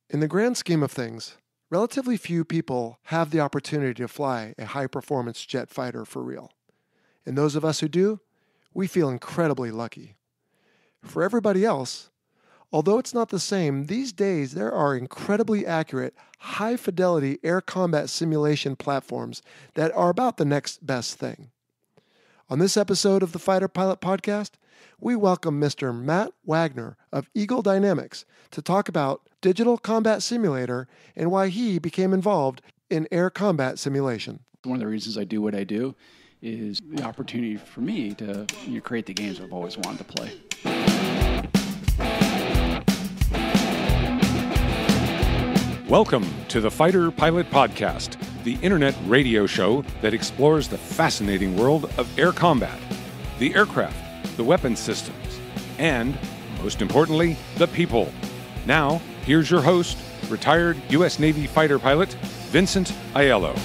In the grand scheme of things, relatively few people have the opportunity to fly a high-performance jet fighter for real. And those of us who do, we feel incredibly lucky. For everybody else, although it's not the same, these days there are incredibly accurate, high-fidelity air combat simulation platforms that are about the next best thing. On this episode of the Fighter Pilot Podcast, we welcome Mr. Matt Wagner of Eagle Dynamics to talk about Digital Combat Simulator and why he became involved in air combat simulation. One of the reasons I do what I do is the opportunity for me to create the games I've always wanted to play. Welcome to the Fighter Pilot Podcast, the internet radio show that explores the fascinating world of air combat, the aircraft, the weapons systems, and, most importantly, the people. Now, here's your host, retired U.S. Navy fighter pilot, Vincent Aiello.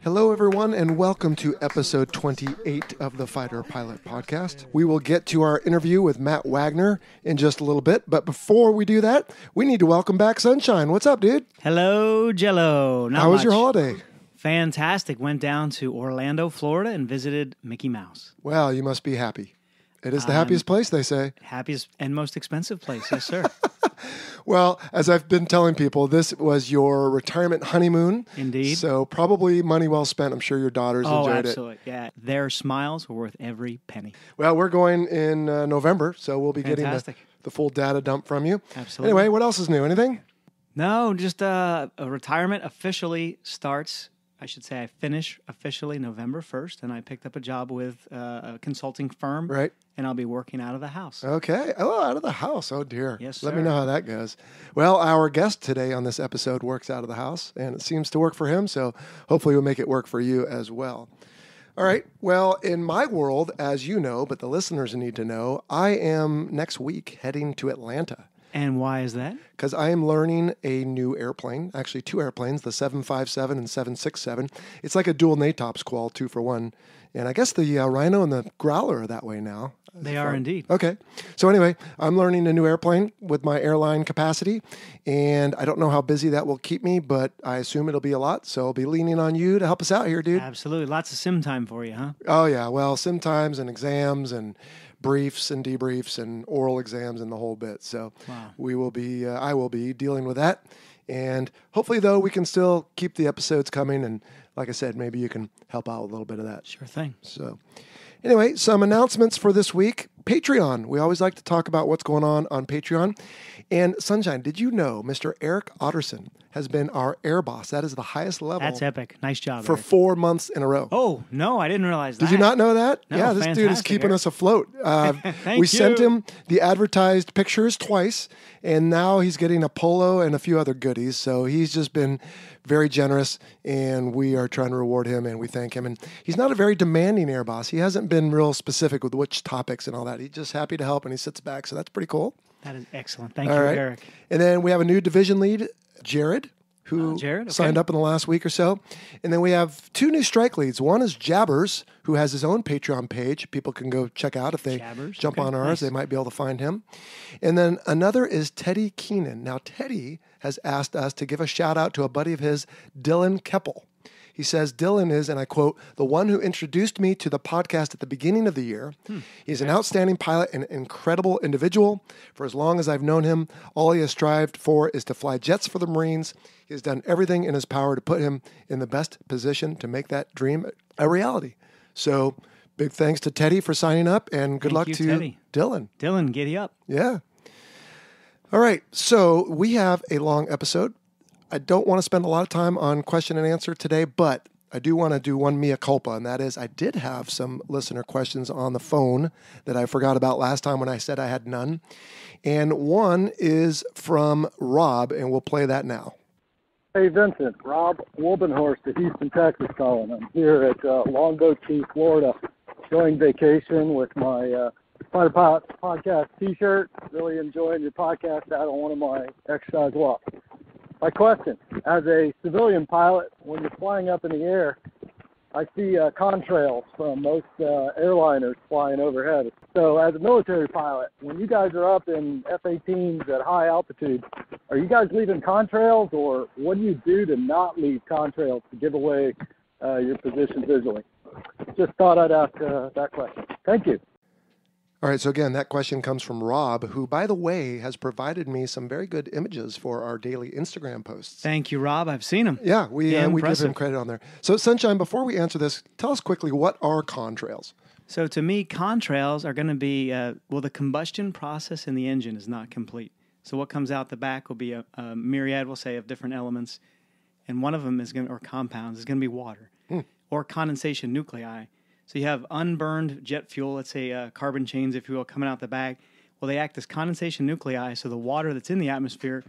Hello, everyone, and welcome to episode 28 of the Fighter Pilot Podcast. We will get to our interview with Matt Wagner in just a little bit, but before we do that, we need to welcome back Sunshine. What's up, dude? Hello, Jell-O. How was your holiday? Fantastic. Went down to Orlando, Florida, and visited Mickey Mouse. Well, you must be happy. It is the happiest place, they say. Happiest and most expensive place, yes, sir. Well, as I've been telling people, this was your retirement honeymoon. Indeed. So probably money well spent. I'm sure your daughters enjoyed it. Oh, absolutely. Yeah. Their smiles were worth every penny. Well, we're going in November, so we'll be Fantastic. getting the full data dump from you. Absolutely. Anyway, what else is new? Anything? No, just a retirement officially starts. I should say I finish officially November 1st, and I picked up a job with a consulting firm. Right. And I'll be working out of the house. Okay. Oh, out of the house. Oh, dear. Yes, Let me sir. know how that goes. Well, our guest today on this episode works out of the house, and it seems to work for him, so hopefully we'll make it work for you as well. All right. Well, in my world, as you know, but the listeners need to know, I am next week heading to Atlanta. And why is that? Because I am learning a new airplane, actually two airplanes, the 757 and 767. It's like a dual NATOP squall, 2 for 1. And I guess the Rhino and the Growler are that way now. They are indeed. Okay. So anyway, I'm learning a new airplane with my airline capacity, and I don't know how busy that will keep me, but I assume it'll be a lot, so I'll be leaning on you to help us out here, dude. Absolutely. Lots of sim time for you, huh? Oh, yeah. Well, sim times and exams and briefs and debriefs and oral exams and the whole bit. So Wow. I will be dealing with that. And hopefully, though, we can still keep the episodes coming. And like I said, maybe you can help out with a little bit of that. Sure thing. So anyway, some announcements for this week. Patreon. We always like to talk about what's going on Patreon. And Sunshine, did you know Mr. Eric Otterson has been our air boss? That is the highest level. That's epic. Nice job, For Eric. 4 months in a row. Oh, no, I didn't realize that. Did you not know that? No, yeah, this dude is fantastic, keeping Eric. us afloat. Thank we sent you. him the advertised pictures twice, and now he's getting a polo and a few other goodies. So he's just been very generous, and we are trying to reward him, and we thank him. And he's not a very demanding air boss. He hasn't been real specific with which topics and all that. He's just happy to help, and he sits back. So that's pretty cool. That is excellent. Thank All you, right. Eric. And then we have a new division lead, Jared, who Jared, okay. signed up in the last week or so. And then we have 2 new strike leads. One is Jabbers, who has his own Patreon page. People can go check out if they Jabbers, jump okay, on ours. nice. They might be able to find him. And then another is Teddy Keenan. Now, Teddy has asked us to give a shout out to a buddy of his, Dylan Keppel. He says, Dylan is, and I quote, the one who introduced me to the podcast at the beginning of the year. He's an outstanding pilot and an incredible individual. For as long as I've known him, all he has strived for is to fly jets for the Marines. He has done everything in his power to put him in the best position to make that dream a reality. So big thanks to Teddy for signing up, and good luck you, to Teddy. Dylan. Dylan, giddy up. Yeah. All right. So we have a long episode. I don't want to spend a lot of time on question and answer today, but I do want to do one mea culpa, and that is I did have some listener questions on the phone that I forgot about last time when I said I had none. And one is from Rob, and we'll play that now. Hey, Vincent. Rob Wolbenhorst of Houston, Texas calling. I'm here at Longboat Key, Florida, enjoying vacation with my Fighter Pilot Podcast T-shirt. Really enjoying your podcast out on one of my exercise walks. My question, as a civilian pilot, when you're flying up in the air, I see contrails from most airliners flying overhead. So as a military pilot, when you guys are up in F-18s at high altitude, are you guys leaving contrails, or what do you do to not leave contrails to give away your position visually? Just thought I'd ask that question. Thank you. All right, so again, that question comes from Rob, who, by the way, has provided me some very good images for our daily Instagram posts. Thank you, Rob. I've seen them. Yeah, we give him credit on there. So, Sunshine, before we answer this, tell us quickly, what are contrails? So to me, contrails are going to be, the combustion process in the engine is not complete. So what comes out the back will be a myriad, we'll say, of different elements. And one of them or compounds, is going to be water or condensation nuclei. So you have unburned jet fuel, let's say carbon chains, if you will, coming out the back. Well, they act as condensation nuclei, so the water that's in the atmosphere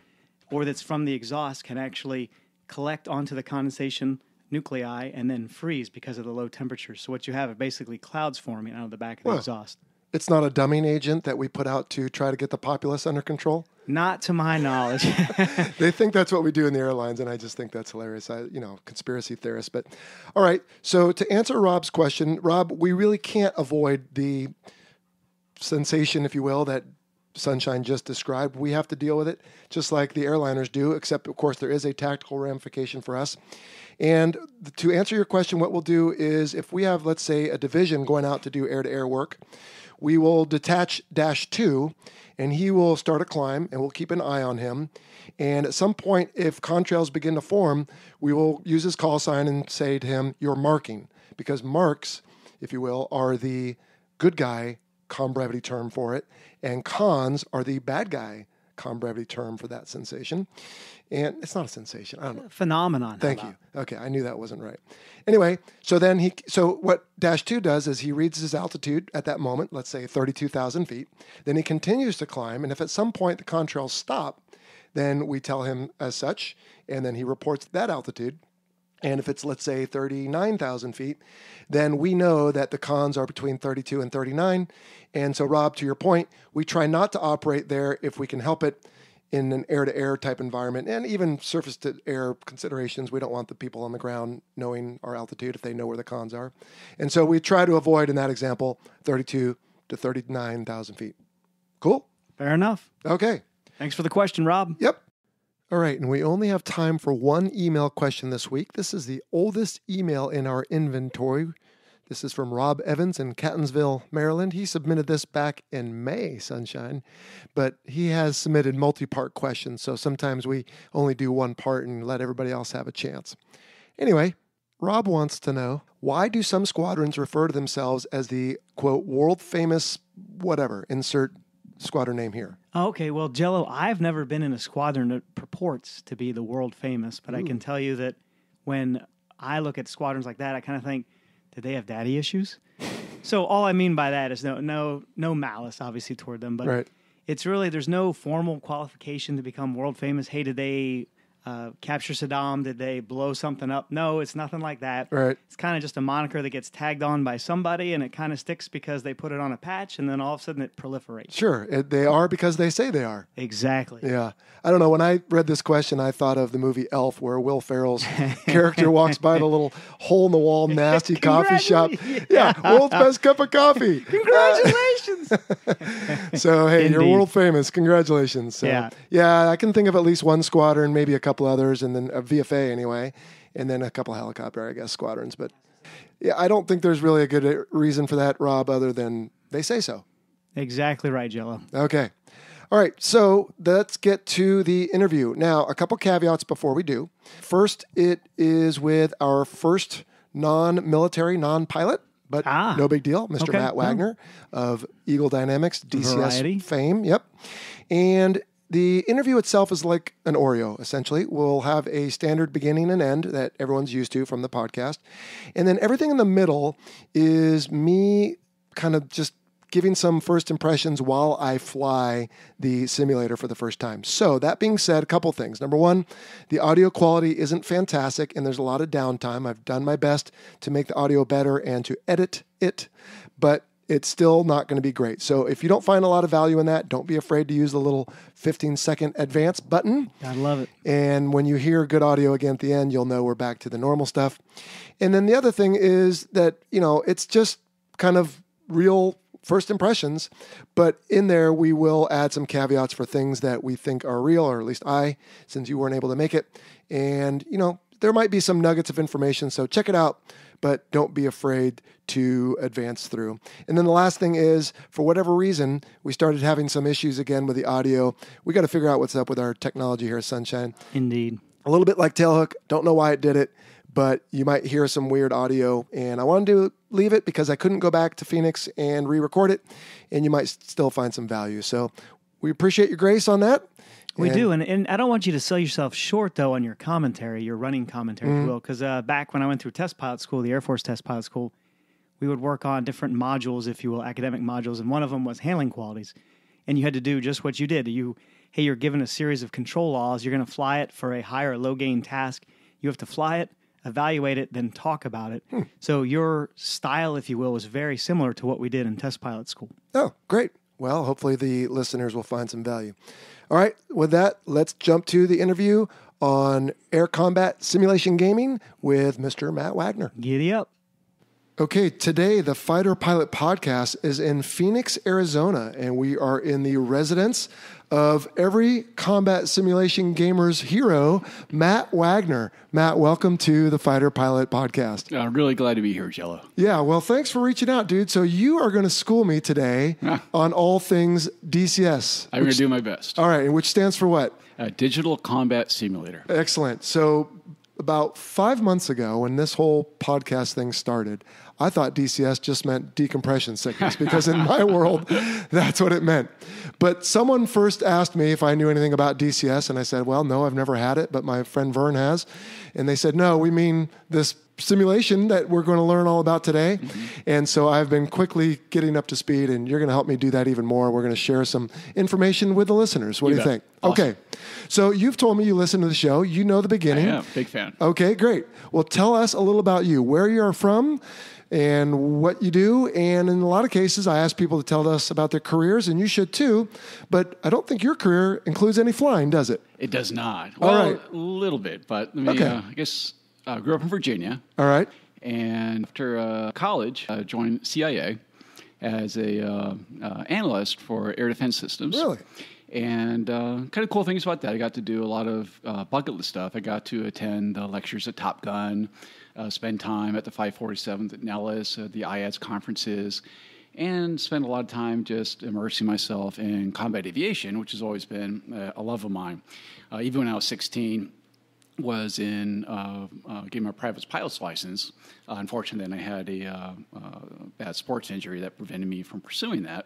or that's from the exhaust can actually collect onto the condensation nuclei and then freeze because of the low temperatures. So what you have are basically clouds forming out of the back of the exhaust. It's not a dumbing agent that we put out to try to get the populace under control? Not to my knowledge. They think that's what we do in the airlines, and I just think that's hilarious. Conspiracy theorists. But all right, so to answer Rob's question, Rob, we really can't avoid the sensation, if you will, that Sunshine just described. We have to deal with it just like the airliners do, except, of course, there is a tactical ramification for us. And to answer your question, what we'll do is if we have, let's say, a division going out to do air-to-air work, we will detach Dash 2, and he will start a climb, and we'll keep an eye on him. And at some point, if contrails begin to form, we will use his call sign and say to him, "You're marking," because marks, if you will, are the good guy calm brevity term for it, and cons are the bad guy calm brevity term for that sensation. And it's not a sensation. I don't know. Phenomenon. Thank you. Okay, I knew that wasn't right. Anyway, so what Dash 2 does is he reads his altitude at that moment, let's say 32,000 feet. Then he continues to climb, and if at some point the contrails stop, then we tell him as such, and then he reports that altitude. And if it's, let's say, 39,000 feet, then we know that the cons are between 32 and 39. And so, Rob, to your point, we try not to operate there if we can help it in an air-to-air type environment, and even surface-to-air considerations. We don't want the people on the ground knowing our altitude if they know where the cons are. And so we try to avoid, in that example, 32 to 39,000 feet. Cool? Fair enough. Okay. Thanks for the question, Rob. Yep. All right, and we only have time for one email question this week. This is the oldest email in our inventory. This is from Rob Evans in Catonsville, Maryland. He submitted this back in May, Sunshine, but he has submitted multi-part questions, so sometimes we only do one part and let everybody else have a chance. Anyway, Rob wants to know, why do some squadrons refer to themselves as the, quote, world-famous whatever, insert squadron name here? Okay, well, Jell-O, I've never been in a squadron that purports to be the world famous, but I can tell you that when I look at squadrons like that, I kind of think, did they have daddy issues? So all I mean by that is no malice, obviously, toward them, but Right. It's really, there's no formal qualification to become world famous. Hey, did they capture Saddam? Did they blow something up? No, it's nothing like that. Right. It's kind of just a moniker that gets tagged on by somebody, and it kind of sticks because they put it on a patch, and then all of a sudden it proliferates. Sure, they are because they say they are. Exactly. Yeah. I don't know. When I read this question, I thought of the movie Elf, where Will Ferrell's character walks by the little hole-in-the-wall nasty coffee shop. Yeah, world's best cup of coffee. Congratulations. So, hey, you're Indeed. world famous. Congratulations. So, yeah, I can think of at least one squadron, maybe a couple others, and then a VFA anyway, and then a couple helicopter, I guess, squadrons. But yeah, I don't think there's really a good reason for that, Rob, other than they say so. Exactly right, Jell-O. Okay. All right, so let's get to the interview. Now, a couple caveats before we do. First, it is with our first non-military, non-pilot, but no big deal, Mr. Okay. Matt Wagner of Eagle Dynamics, DCS Variety. fame. Yep. And the interview itself is like an Oreo, essentially. We'll have a standard beginning and end that everyone's used to from the podcast. And then everything in the middle is me kind of just giving some first impressions while I fly the simulator for the first time. So that being said, a couple things. Number one, the audio quality isn't fantastic and there's a lot of downtime. I've done my best to make the audio better and to edit it, but it's still not going to be great. So if you don't find a lot of value in that, don't be afraid to use the little 15-second advance button. I love it. And when you hear good audio again at the end, you'll know we're back to the normal stuff. And then the other thing is that, it's just kind of real first impressions, but in there we will add some caveats for things that we think are real, or at least since you weren't able to make it. And, there might be some nuggets of information, so check it out, but don't be afraid to advance through. And then the last thing is, for whatever reason, we started having some issues again with the audio. We got to figure out what's up with our technology here at Sunshine. Indeed. A little bit like Tailhook. Don't know why it did it, but you might hear some weird audio, and I wanted to leave it because I couldn't go back to Phoenix and re-record it, and you might still find some value. So we appreciate your grace on that. We do, and I don't want you to sell yourself short, though, on your commentary, your running commentary, if you will, because back when I went through test pilot school, the Air Force test pilot school, we would work on different modules, if you will, academic modules, and one of them was handling qualities, and you had to do just what you did. You're given a series of control laws, you're going to fly it for a high or low gain task, you have to fly it, evaluate it, then talk about it. So your style, if you will, was very similar to what we did in test pilot school. Oh, great. Well, hopefully the listeners will find some value. All right, with that, let's jump to the interview on air combat simulation gaming with Mr. Matt Wagner. Giddy up. Okay, today the Fighter Pilot Podcast is in Phoenix, Arizona, and we are in the residence of every combat simulation gamer's hero, Matt Wagner. Matt, welcome to the Fighter Pilot Podcast. I'm really glad to be here, Jell-O. Yeah, well, thanks for reaching out, dude. So you are going to school me today on all things DCS. I'm going to do my best. All right, and which stands for what? Digital Combat Simulator. Excellent. So about 5 months ago, when this whole podcast thing started, I thought DCS just meant decompression sickness because in my world, that's what it meant. But someone first asked me if I knew anything about DCS, and I said, well, no, I've never had it, but my friend Vern has. And they said, no, we mean this simulation that we're going to learn all about today. And so I've been quickly getting up to speed, and you're going to help me do that even more. We're going to share some information with the listeners. What do you think? Awesome. Okay. So you've told me you listen to the show. You know the beginning. I am. Big fan. Okay, great. Well, tell us a little about you, where you are from, and what you do. And in a lot of cases, I ask people to tell us about their careers, and you should too. But I don't think your career includes any flying, does it? It does not. All Well, right. a little bit, but I guess I grew up in Virginia. All right. And after college, I joined CIA as a analyst for air defense systems. Really? And kind of cool things about that. I got to do a lot of bucket list stuff. I got to attend the lectures at Top Gun, spend time at the 547th at Nellis, the IADS conferences, and spend a lot of time just immersing myself in combat aviation, which has always been a love of mine. Even when I was 16, was in getting my private pilot's license. Unfortunately, then I had a bad sports injury that prevented me from pursuing that.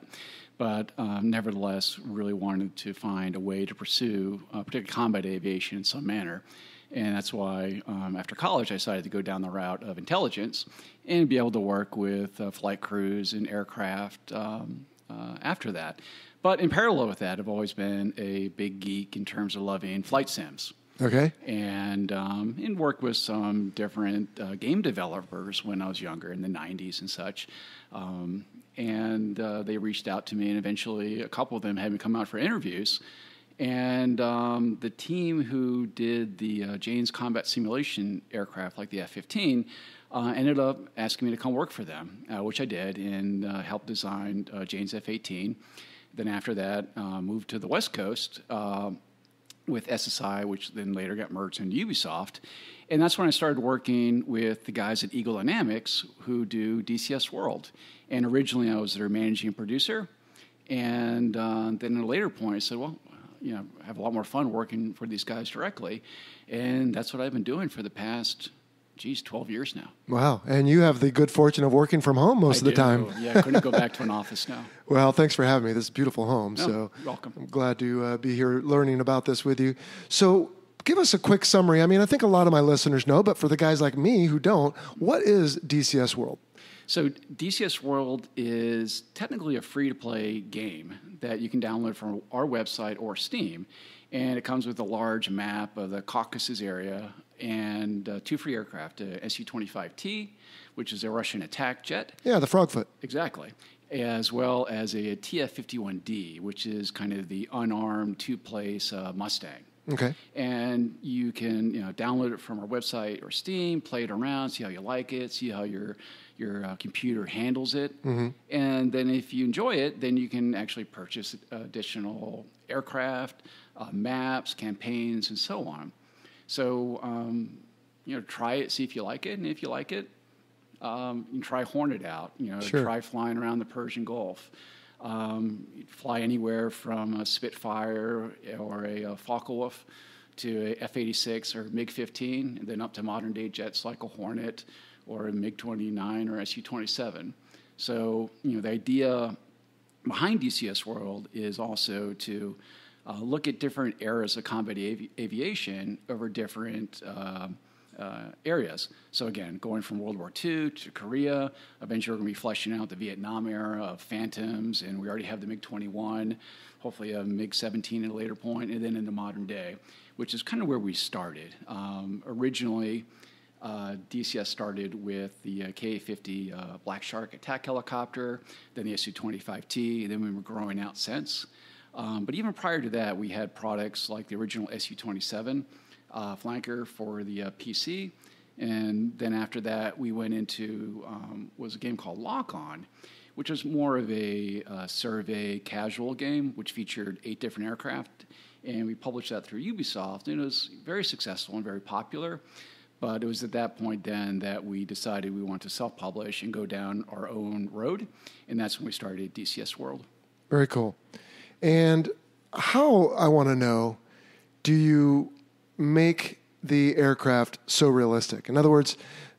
But nevertheless, really wanted to find a way to pursue particularly combat aviation in some manner. And that's why after college, I decided to go down the route of intelligence and be able to work with flight crews and aircraft after that. But in parallel with that, I've always been a big geek in terms of loving flight sims. Okay. And worked with some different game developers when I was younger in the 90s and such. And they reached out to me, and eventually a couple of them had me come out for interviews. And the team who did the Jane's combat simulation aircraft, like the F-15, ended up asking me to come work for them, which I did, and helped design Jane's F-18. Then after that, moved to the West Coast with SSI, which then later got merged into Ubisoft. And that's when I started working with the guys at Eagle Dynamics who do DCS World. And originally I was their managing producer. And then at a later point I said, well, I have a lot more fun working for these guys directly. And that's what I've been doing for the past, 12 years now. Wow. And you have the good fortune of working from home most of the time. Yeah, I couldn't go back to an office now. Well, thanks for having me. This is a beautiful home. No, so you're welcome. I'm glad to be here learning about this with you. So give us a quick summary. I mean, I think a lot of my listeners know, but for the guys like me who don't, what is DCS World? So DCS World is technically a free-to-play game that you can download from our website or Steam. And it comes with a large map of the Caucasus area and 2 free aircraft, a Su-25T, which is a Russian attack jet. Yeah, the Frogfoot. Exactly. As well as a TF-51D, which is kind of the unarmed two-place Mustang. Okay. And you can download it from our website or Steam, play it around, see how you like it, see how your computer handles it. Mm-hmm. And then if you enjoy it, then you can actually purchase additional aircraft, maps, campaigns, and so on. So, try it, see if you like it. And if you like it, you can try Hornet out, Sure. Try flying around the Persian Gulf. Fly anywhere from a Spitfire or a Focke-Wulf to a F-86 or MiG-15, and then up to modern-day jets like a Hornet or a MiG-29 or Su-27. So, the idea behind DCS World is also to look at different eras of combat aviation over different areas. So again, going from World War II to Korea, eventually we're going to be fleshing out the Vietnam era of Phantoms, and we already have the MiG-21, hopefully a MiG-17 at a later point, and then in the modern day, which is kind of where we started. Originally, DCS started with the Ka-50 Black Shark attack helicopter, then the Su-25T, and then we were growing out since. But even prior to that, we had products like the original Su-27 flanker for the PC, and then after that, we went into was a game called Lock On, which was more of a survey casual game, which featured 8 different aircraft, and we published that through Ubisoft, and it was very successful and very popular. But it was at that point then that we decided we wanted to self-publish and go down our own road, and that's when we started DCS World. Very cool. And how, I want to know, do you make the aircraft so realistic? In other words,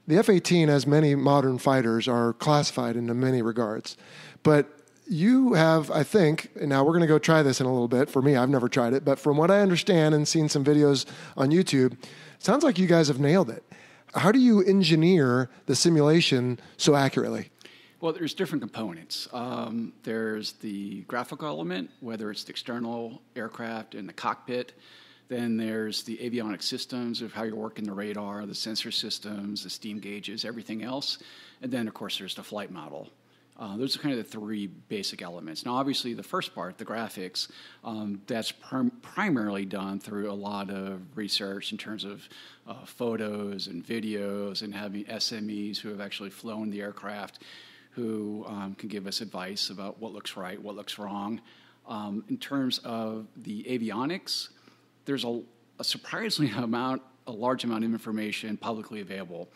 the F-18, as many modern fighters, are classified in many regards. But you have, I think, and now we're going to go try this in a little bit. For me, I've never tried it. But from what I understand and seen some videos on YouTube, it sounds like you guys have nailed it. How do you engineer the simulation so accurately? Well, there's different components. There's the graphical element, whether it's the external aircraft and the cockpit. Then there's the avionic systems of how you're working the radar, the sensor systems, the steam gauges, everything else. And then, of course, there's the flight model. Those are kind of the 3 basic elements. Now, obviously, the first part, the graphics, that's primarily done through a lot of research in terms of photos and videos and having SMEs who have actually flown the aircraft who can give us advice about what looks right, what looks wrong. In terms of the avionics, there's a surprisingly a large amount of information publicly available.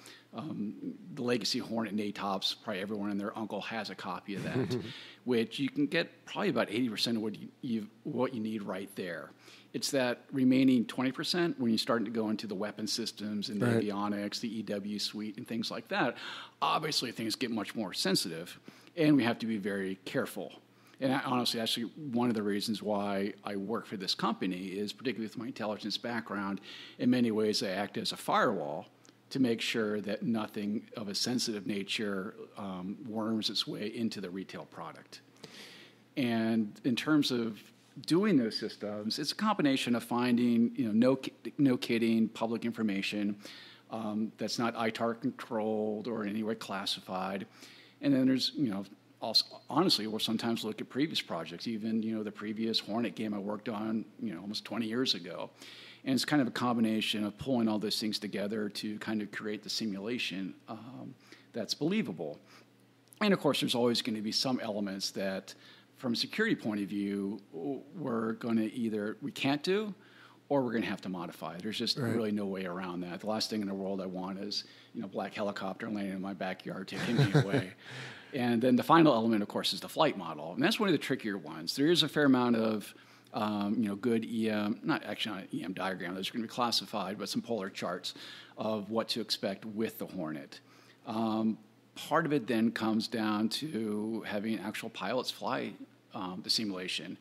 The Legacy Hornet NATOPS, probably everyone and their uncle has a copy of that, which you can get probably about 80% of what you need right there. It's that remaining 20% when you're starting to go into the weapon systems and the avionics, the EW suite, and things like that. Obviously, things get much more sensitive, and we have to be very careful. And honestly, actually, one of the reasons why I work for this company is, particularly with my intelligence background, in many ways I act as a firewall to make sure that nothing of a sensitive nature worms its way into the retail product. And in terms of doing those systems, it's a combination of finding, no kidding public information that's not ITAR controlled or in any way classified. And then there's, also, honestly, we'll sometimes look at previous projects, even, the previous Hornet game I worked on, almost 20 years ago. And it's kind of a combination of pulling all those things together to kind of create the simulation that's believable. And of course, there's always going to be some elements that, from a security point of view, we're going to we can't do, or we're going to have to modify. There's just really no way around that. The last thing in the world I want is, black helicopter landing in my backyard taking me away. And then the final element, of course, is the flight model. And that's one of the trickier ones. There is a fair amount of, good EM, not an EM diagram that's going to be classified, but some polar charts of what to expect with the Hornet. Part of it then comes down to having actual pilots fly the simulation.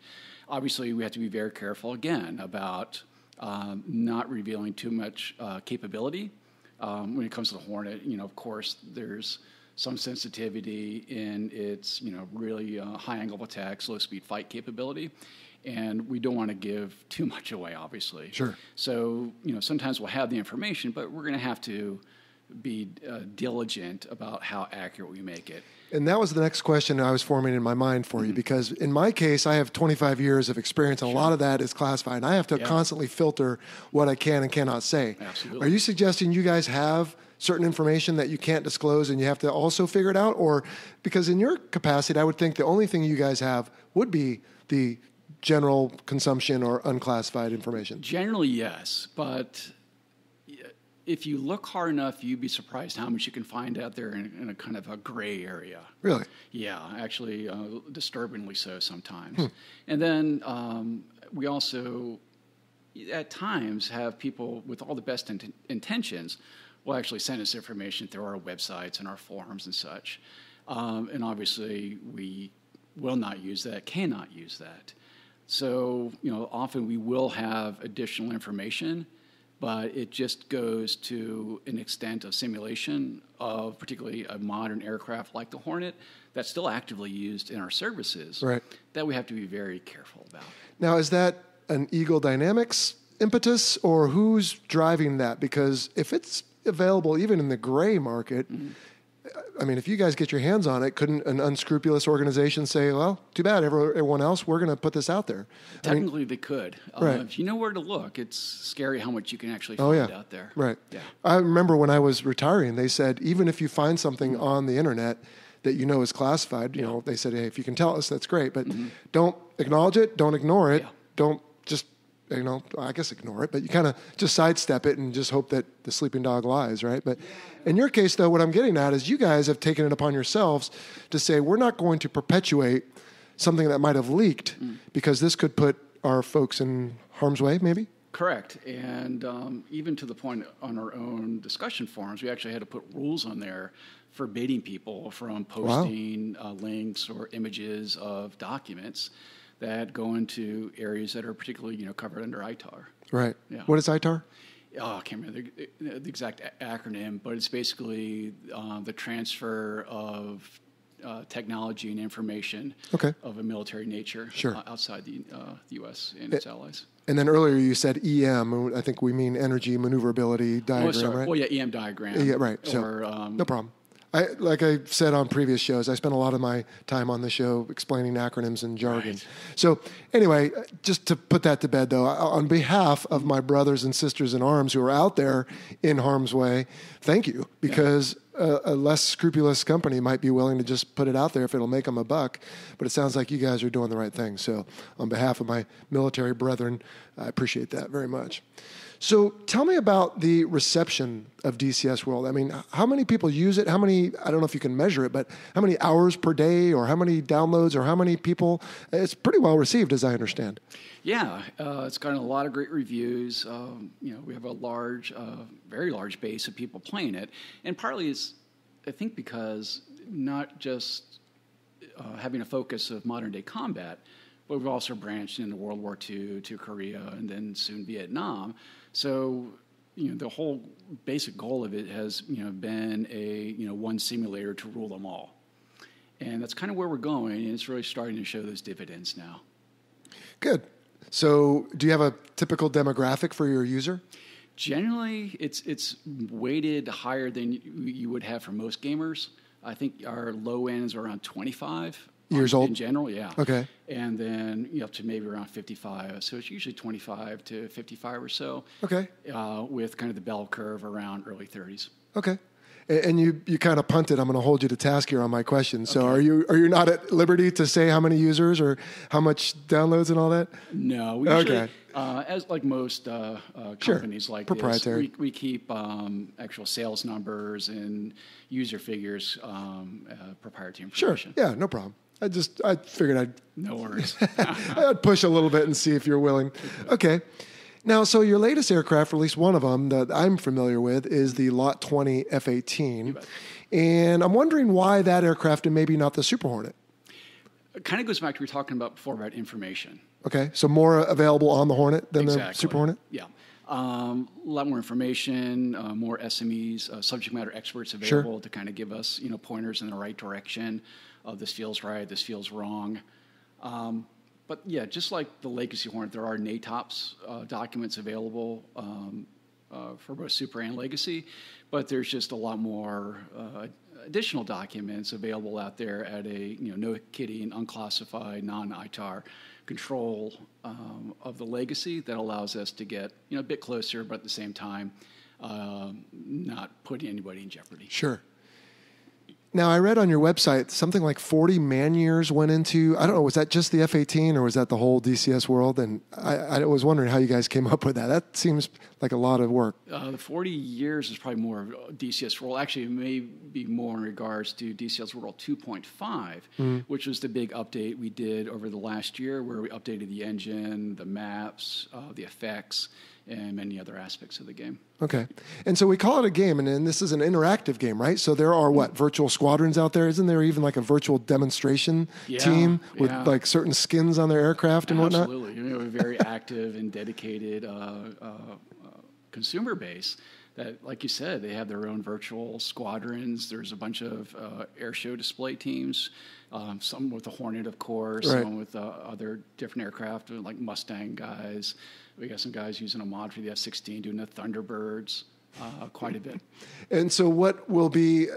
Obviously, we have to be very careful, again, about not revealing too much capability. When it comes to the Hornet, of course, there's some sensitivity in its, really high angle of attack, slow speed fight capability. and we don't want to give too much away, obviously. Sure. So, sometimes we'll have the information, but we're going to have to be diligent about how accurate we make it. And that was the next question I was forming in my mind for you, because in my case, I have 25 years of experience, and a lot of that is classified. And I have to constantly filter what I can and cannot say. Absolutely. Are you suggesting you guys have certain information that you can't disclose and you have to also figure it out? Or because in your capacity, I would think the only thing you guys have would be the general consumption or unclassified information. Generally, yes, but if you look hard enough, you'd be surprised how much you can find out there in a kind of a gray area. Really? Yeah, actually, disturbingly so sometimes. And then we also, at times, have people with all the best intentions will actually send us information through our websites and our forums and such. And obviously, we will not use that, cannot use that. So, often we will have additional information, but it just goes to an extent of simulation of particularly a modern aircraft like the Hornet that's still actively used in our services, right, that we have to be very careful about. Now, is that an Eagle Dynamics impetus, or who's driving that? Because if it's available even in the gray market, I mean, if you guys get your hands on it, couldn't an unscrupulous organization say, well, too bad, everyone else, we're going to put this out there? Technically, they could. Right. If you know where to look, it's scary how much you can actually find out there. Right. Yeah. I remember when I was retiring, they said, even if you find something on the internet that you know is classified, they said, hey, if you can tell us, that's great, but don't acknowledge it, don't ignore it, don't just, I guess ignore it, but you kind of just sidestep it and just hope that the sleeping dog lies, right? But in your case, though, what I'm getting at is you guys have taken it upon yourselves to say, we're not going to perpetuate something that might have leaked because this could put our folks in harm's way, maybe? Correct. And even to the point on our own discussion forums, we actually had to put rules on there forbidding people from posting links or images of documents that go into areas that are particularly, covered under ITAR. Right. Yeah. What is ITAR? Oh, I can't remember the exact acronym, but it's basically the transfer of technology and information of a military nature outside the U.S. and its allies. And then earlier you said EM. I think we mean energy maneuverability diagram, right? Well, yeah, EM diagram. Yeah, right. So, no problem. Like I said on previous shows, I spent a lot of my time on the show explaining acronyms and jargon. Right. So anyway, just to put that to bed, though, on behalf of my brothers and sisters in arms who are out there in harm's way, thank you, because a less scrupulous company might be willing to just put it out there if it'll make them a buck. But it sounds like you guys are doing the right thing. So on behalf of my military brethren, I appreciate that very much. So tell me about the reception of DCS World. I mean, how many people use it? How many, I don't know if you can measure it, but how many hours per day or how many downloads or how many people? It's pretty well received, as I understand. Yeah, it's gotten a lot of great reviews. We have a large, very large base of people playing it. And partly is, I think, because not just having a focus of modern day combat, but we've also branched into World War II to Korea and then soon Vietnam. So, the whole basic goal of it has, been a, one simulator to rule them all. And that's kind of where we're going, and it's really starting to show those dividends now. Good. So do you have a typical demographic for your user? Generally, it's weighted higher than you would have for most gamers. I think our low ends are around 25. Years old? In general, yeah. Okay. And then up to maybe around 55. So it's usually 25 to 55 or so. Okay. With kind of the bell curve around early 30s. Okay. And you kind of punted. I'm going to hold you to task here on my question. So are you not at liberty to say how many users or how much downloads and all that? No. We usually, as like most companies like proprietary. This, we keep actual sales numbers and user figures proprietary information. Sure. Yeah, no problem. I figured No worries. I'd push a little bit and see if you're willing. Okay. Now, so your latest aircraft, or at least one of them that I'm familiar with, is the Lot 20 F-18. And I'm wondering why that aircraft and maybe not the Super Hornet. It kind of goes back to what we were talking about before about information. Okay. So more available on the Hornet than the Super Hornet? Yeah. A lot more information, more SMEs, subject matter experts available to kind of give us, pointers in the right direction. This feels right, this feels wrong. But yeah, just like the Legacy Hornet, there are NATOPS documents available for both Super and Legacy, but there's just a lot more additional documents available out there at a no kidding, unclassified, non-ITAR control of the Legacy that allows us to get a bit closer, but at the same time not putting anybody in jeopardy. Sure. Now, I read on your website something like 40 man-years went into, I don't know, was that just the F-18 or was that the whole DCS world? And I was wondering how you guys came up with that. That seems like a lot of work. The 40 years is probably more of DCS World. Actually, it may be more in regards to DCS World 2.5, which was the big update we did over the last year where we updated the engine, the maps, the effects, and many other aspects of the game. Okay. And so we call it a game, and then this is an interactive game, right? So there are, virtual squadrons out there? Isn't there even like a virtual demonstration team with like certain skins on their aircraft and whatnot? Absolutely. We have a very active and dedicated consumer base that, like you said, they have their own virtual squadrons. There's a bunch of air show display teams, some with the Hornet, of course, some with other different aircraft, like Mustang guys. We got some guys using a mod for the F-16, doing the Thunderbirds, quite a bit. And so what will be,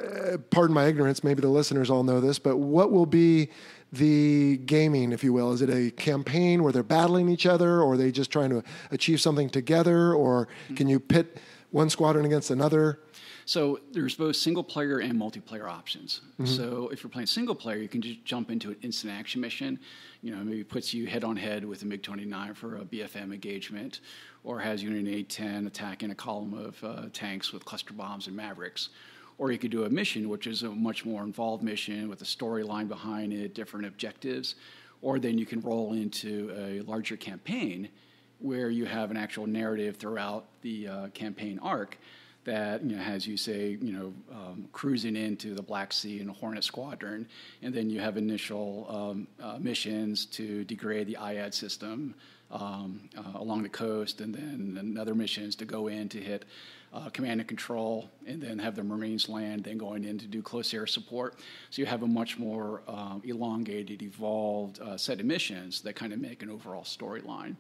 pardon my ignorance, maybe the listeners all know this, but what will be the gaming, if you will? Is it a campaign where they're battling each other, or are they just trying to achieve something together, or can you pit one squadron against another? So there's both single player and multiplayer options. So if you're playing single player, you can just jump into an instant action mission. Maybe puts you head on head with a MiG-29 for a BFM engagement, or has you in an A-10 attacking a column of tanks with cluster bombs and Mavericks. Or you could do a mission, which is a much more involved mission with a storyline behind it, different objectives. Or then you can roll into a larger campaign where you have an actual narrative throughout the campaign arc that has you say cruising into the Black Sea in a Hornet squadron, and then you have initial missions to degrade the IAD system along the coast, and then other missions to go in to hit command and control, and then have the Marines land, then going in to do close air support. So you have a much more elongated, evolved set of missions that kind of make an overall storyline.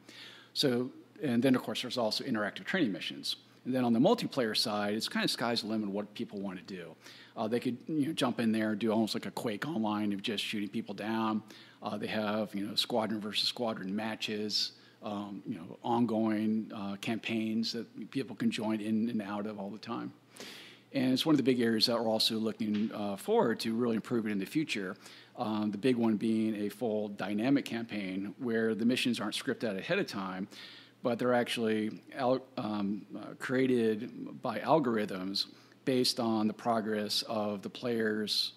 So, and then of course there's also interactive training missions. And then on the multiplayer side, it's kind of sky's the limit what people want to do. They could jump in there and do almost like a Quake Online of just shooting people down. They have squadron versus squadron matches, ongoing campaigns that people can join in and out of all the time. And it's one of the big areas that we're also looking forward to really improving in the future. The big one being a full dynamic campaign where the missions aren't scripted ahead of time, but they're actually created by algorithms based on the progress of the players'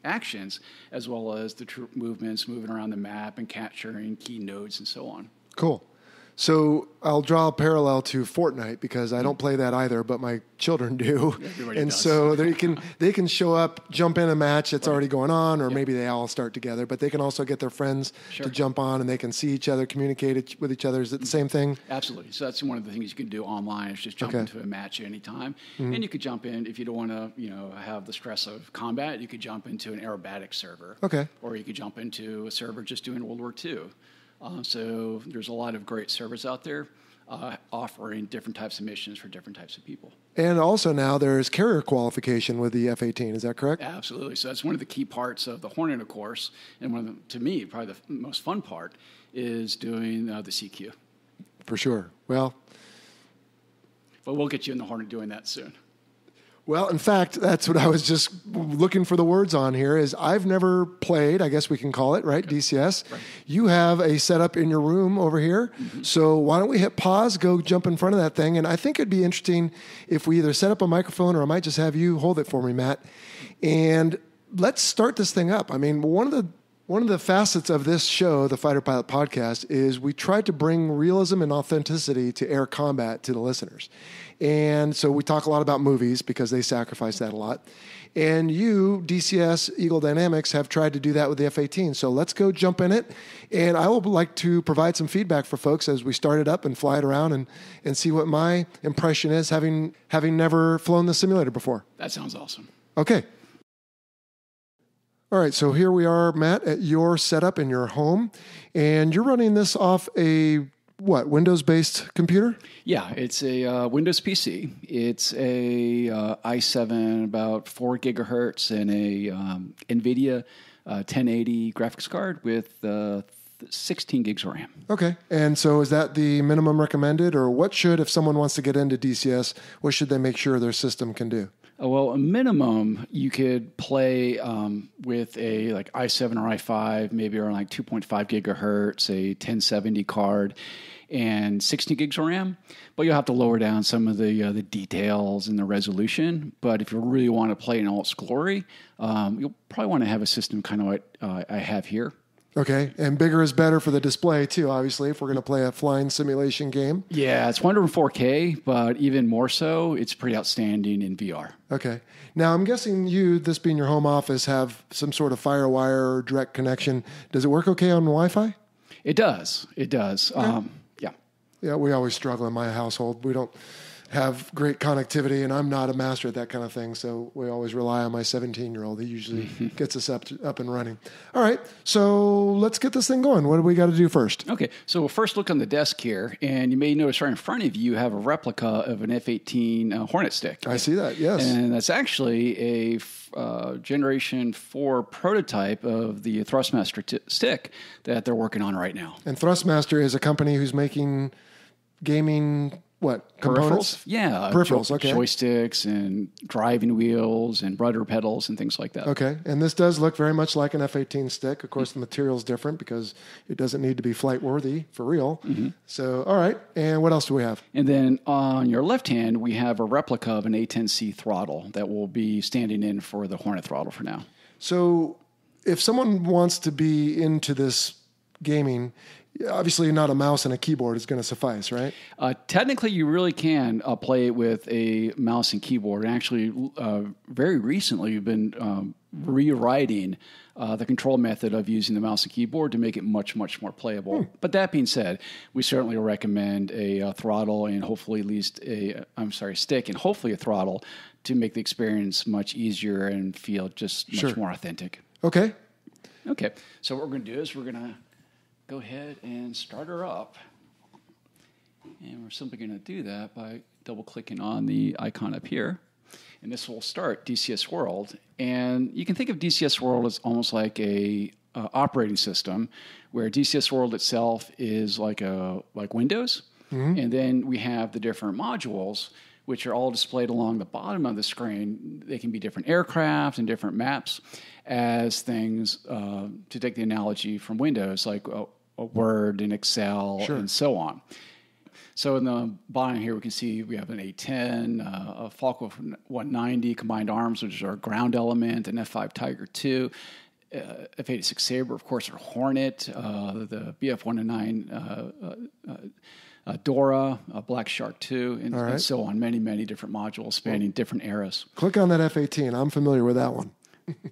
actions, as well as the troop movements moving around the map and capturing key nodes and so on. Cool. So I'll draw a parallel to Fortnite because I don't play that either, but my children do. Everybody and does. so they can show up, jump in a match that's already going on, or maybe they all start together, but they can also get their friends to jump on, and they can see each other, communicate with each other. Is it the same thing? Absolutely. So that's one of the things you can do online is just jump into a match at any time. And you could jump in, if you don't want to have the stress of combat, you could jump into an aerobatic server. Okay. Or you could jump into a server just doing World War II. So there's a lot of great servers out there offering different types of missions for different types of people. And also now there's carrier qualification with the F-18. Is that correct? Absolutely. So that's one of the key parts of the Hornet, of course. And to me, probably the most fun part is doing the CQ. For sure. Well, but we'll get you in the Hornet doing that soon. Well, in fact, that's what I was just looking for the words on here is I've never played, I guess we can call it, right, DCS. Right. You have a setup in your room over here. So why don't we hit pause, go jump in front of that thing. And I think it'd be interesting if we either set up a microphone or I might just have you hold it for me, Matt. And let's start this thing up. I mean, one of the facets of this show, the Fighter Pilot Podcast, is we tried to bring realism and authenticity to air combat to the listeners. And so we talk a lot about movies because they sacrifice that a lot. And you, DCS Eagle Dynamics, have tried to do that with the F-18. So let's go jump in it. And I would like to provide some feedback for folks as we start it up and fly it around and see what my impression is, having never flown the simulator before. That sounds awesome. Okay. All right, so here we are, Matt, at your setup in your home, and you're running this off a, Windows-based computer? Yeah, it's a Windows PC. It's a i7, about 4 gigahertz, and a NVIDIA 1080 graphics card with 16 gigs of RAM. Okay, and so is that the minimum recommended, or what should, if someone wants to get into DCS, what should they make sure their system can do? Well, a minimum, you could play with a like i7 or i5, maybe around like 2.5 gigahertz, a 1070 card, and 16 gigs of RAM. But you'll have to lower down some of the details and the resolution. But if you really want to play in all its glory, you'll probably want to have a system kind of what I have here. Okay, and bigger is better for the display too, obviously, if we're going to play a flying simulation game. Yeah, it's wonderful 4K, but even more so, it's pretty outstanding in VR. Okay. Now, I'm guessing you, this being your home office, have some sort of FireWire or direct connection. Does it work okay on Wi-Fi? It does. It does. Okay. Yeah. Yeah, we always struggle in my household. We don't have great connectivity, and I'm not a master at that kind of thing, so we always rely on my 17-year-old. He usually gets us up and running. All right, so let's get this thing going. What do we got to do first? Okay, so we'll first look on the desk here, and you may notice right in front of you have a replica of an F-18 Hornet stick. I see that, yes. And that's actually a Generation 4 prototype of the Thrustmaster stick that they're working on right now. And Thrustmaster is a company who's making gaming... components? Peripherals? Yeah. Peripherals, okay. Joysticks and driving wheels and rudder pedals and things like that. Okay, and this does look very much like an F-18 stick. Of course, the material's different because it doesn't need to be flight-worthy for real. Mm-hmm. So, all right, and what else do we have? And then on your left hand, we have a replica of an A10C throttle that will be standing in for the Hornet throttle for now. So, if someone wants to be into this gaming... Obviously, not a mouse and a keyboard is going to suffice, right? Technically, you really can play it with a mouse and keyboard. And actually, very recently, you've been rewriting the control method of using the mouse and keyboard to make it much, much more playable. But that being said, we certainly recommend a throttle and hopefully at least stick and hopefully a throttle to make the experience much easier and feel just much more authentic. Okay. Okay. So what we're going to do is we're going to go ahead and start her up. And we're simply going to do that by double-clicking on the icon up here. And this will start DCS World. And you can think of DCS World as almost like a operating system, where DCS World itself is like Windows. Mm-hmm. And then we have the different modules, which are all displayed along the bottom of the screen. They can be different aircraft and different maps as things, to take the analogy from Windows, like a Word and Excel and so on. So in the bottom here, we can see we have an A-10, a Falco 190 combined arms, which is our ground element, an F-5 Tiger II, F-86 Sabre, of course, our Hornet, the BF-109 Dora, Black Shark 2, and so on. Many, many different modules spanning different eras. Click on that F-18. I'm familiar with that one.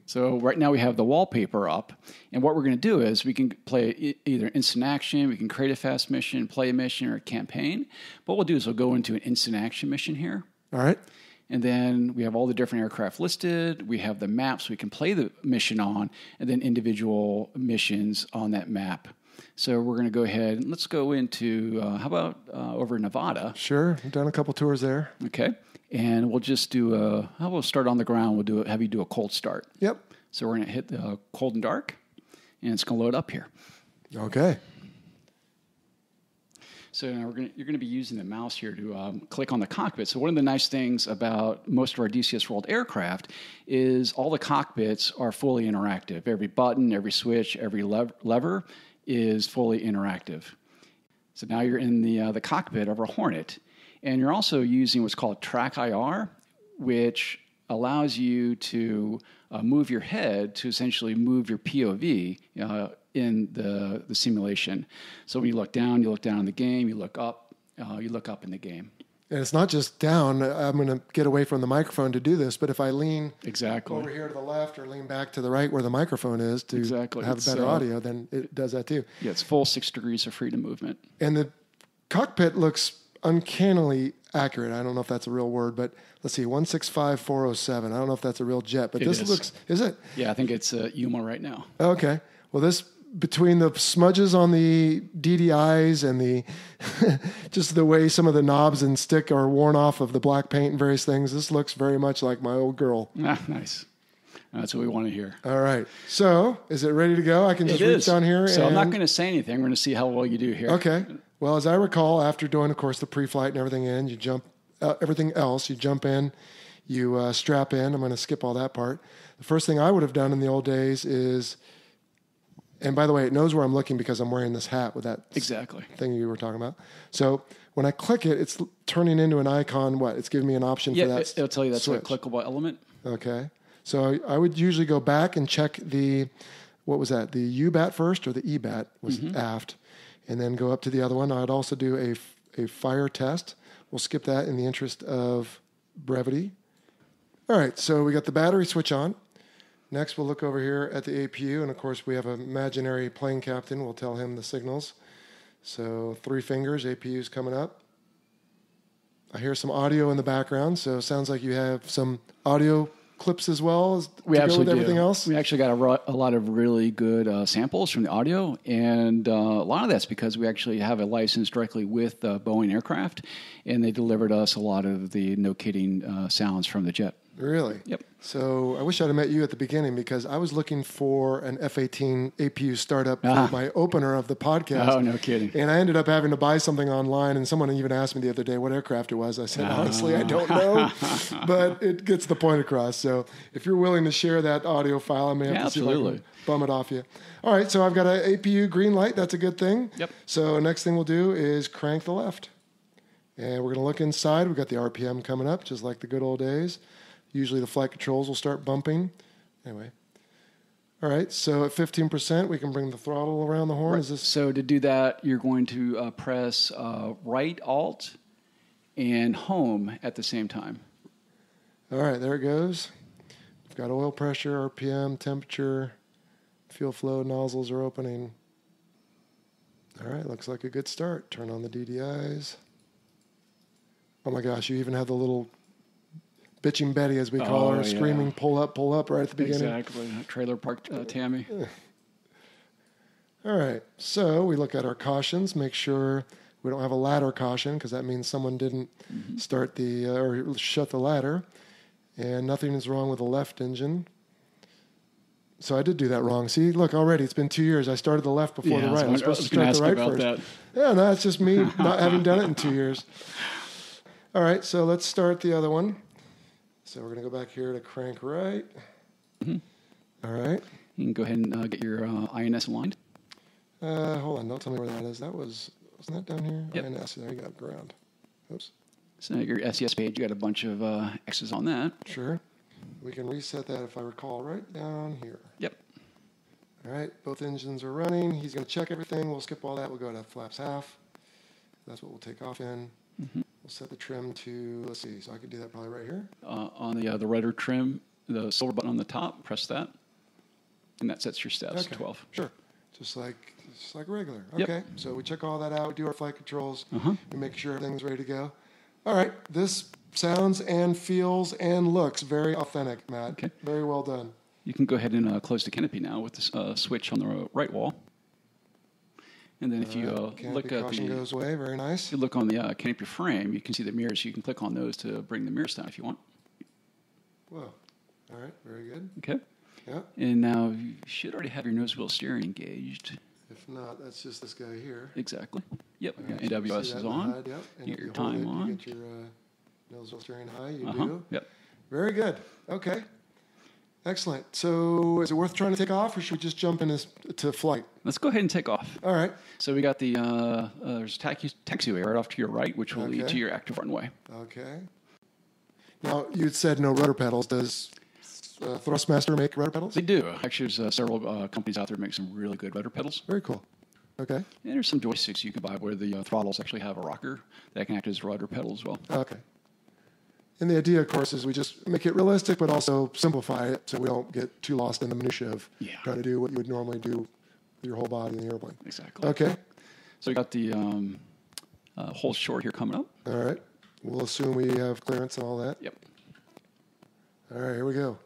So right now we have the wallpaper up, and what we're going to do is we can play either instant action, we can create a fast mission, play a mission, or a campaign. What we'll do is we'll go into an instant action mission here. All right. And then we have all the different aircraft listed. We have the maps we can play the mission on, and then individual missions on that map. So we're going to go ahead and let's go into, how about over Nevada? Sure. I've done a couple tours there. Okay. And we'll just do we'll start on the ground. We'll have you do a cold start. Yep. So we're going to hit the cold and dark, and it's going to load up here. Okay. So now you're going to be using the mouse here to click on the cockpit. So one of the nice things about most of our DCS World aircraft is all the cockpits are fully interactive. Every button, every switch, every lever is fully interactive. So now you're in the cockpit of our Hornet. And you're also using what's called Track IR, which allows you to move your head to essentially move your POV in the simulation. So when you look down in the game. You look up in the game. And it's not just down. I'm going to get away from the microphone to do this, but if I lean over here to the left or lean back to the right where the microphone is to have better audio, then it does that too. Yeah, it's full 6 degrees of freedom movement. And the cockpit looks uncannily accurate. I don't know if that's a real word, but let's see, 165,407. I don't know if that's a real jet, but this looks, is it? Yeah, I think it's Yuma right now. Okay. Well, this, between the smudges on the DDIs and the just the way some of the knobs and stick are worn off of the black paint and various things, this looks very much like my old girl. Ah, nice. That's what we want to hear. All right. So, is it ready to go? I can just reach down here. So I'm not going to say anything. We're going to see how well you do here. Okay. Well, as I recall, after doing, of course, the pre-flight and everything in, you jump, everything else, you jump in, you strap in. I'm going to skip all that part. The first thing I would have done in the old days is, and by the way, it knows where I'm looking because I'm wearing this hat with that thing you were talking about. So when I click it, it's turning into an icon. What? It's giving me an option for that. It'll tell you that's switch. a clickable element. Okay. So I would usually go back and check the, what was that? The U-bat first, or the E-bat was aft, and then go up to the other one. I'd also do a fire test. We'll skip that in the interest of brevity. All right, so we got the battery switch on. Next, we'll look over here at the APU, and of course, we have an imaginary plane captain. We'll tell him the signals. So 3 fingers, APU's coming up. I hear some audio in the background, so it sounds like you have some audio clips as well as we to go with do. Everything else. We actually got a lot of really good samples from the audio, and a lot of that's because we actually have a license directly with Boeing Aircraft, and they delivered us a lot of the no kidding sounds from the jet. Really? Yep. So I wish I'd have met you at the beginning because I was looking for an F-18 APU startup for my opener of the podcast. Oh, no kidding. And I ended up having to buy something online, and someone even asked me the other day what aircraft it was. I said, honestly, I don't know, but it gets the point across. So if you're willing to share that audio file, I may have to see if I can bum it off you. All right, so I've got an APU green light. That's a good thing. Yep. So next thing we'll do is crank the left. And we're going to look inside. We've got the RPM coming up, just like the good old days. Usually the flight controls will start bumping. Anyway. All right, so at 15%, we can bring the throttle around the horn. Right. Is this? So to do that, you're going to press right Alt and Home at the same time. All right, there it goes. We've got oil pressure, RPM, temperature, fuel flow, nozzles are opening. All right, looks like a good start. Turn on the DDIs. Oh my gosh, you even have the little bitching Betty, as we call her, screaming, pull up right at the beginning. Exactly. Trailer park Tammy. All right. So we look at our cautions, make sure we don't have a ladder caution because that means someone didn't start the or shut the ladder. And nothing is wrong with the left engine. So I did do that wrong. See, look, already it's been 2 years. I started the left before the right. I was supposed to start the right first. That. Yeah, no, it's just me not having done it in 2 years. All right, so let's start the other one. So we're going to go back here to crank right. All right. You can go ahead and get your INS aligned. Hold on, don't tell me where that is. Wasn't that down here? Yep. INS, there you go, ground. Oops. So your SES page, you got a bunch of X's on that. Sure. We can reset that, if I recall, right down here. Yep. All right, both engines are running. He's going to check everything. We'll skip all that. We'll go to flaps half. That's what we'll take off in. We'll set the trim to, let's see, so I could do that probably right here. On the rudder trim, the silver button on the top, press that. And that sets your steps, 12. Sure. Just like regular. Okay, so we check all that out. We do our flight controls. We make sure everything's ready to go. All right, this sounds and feels and looks very authentic, Matt. Okay. Very well done. You can go ahead and close the canopy now with the switch on the right wall. And then if you look at caution goes away, very nice. If you look on the canopy frame, you can see the mirrors. You can click on those to bring the mirrors down if you want. Whoa. All right, very good. Okay. Yeah. And now you should already have your nose wheel steering engaged. If not, that's just this guy here. Exactly. Yep. Right, AWS is on. Yep. And You get your if you hold time it, on. You get your nose wheel steering high. You do. Yep. Very good. Okay. Excellent. So is it worth trying to take off, or should we just jump in to flight? Let's go ahead and take off. All right. So we got the there's a taxiway right off to your right, which will lead to your active runway. Okay. Now, you said no rudder pedals. Does Thrustmaster make rudder pedals? They do. Actually, there's several companies out there that make some really good rudder pedals. Very cool. Okay. And there's some joysticks you can buy where the throttles actually have a rocker that can act as a rudder pedal as well. Okay. And the idea, of course, is we just make it realistic, but also simplify it so we don't get too lost in the minutia of trying to do what you would normally do with your whole body in the airplane. Exactly. Okay. So we got the Hold short here coming up. All right. We'll assume we have clearance and all that. Yep. All right, here we go.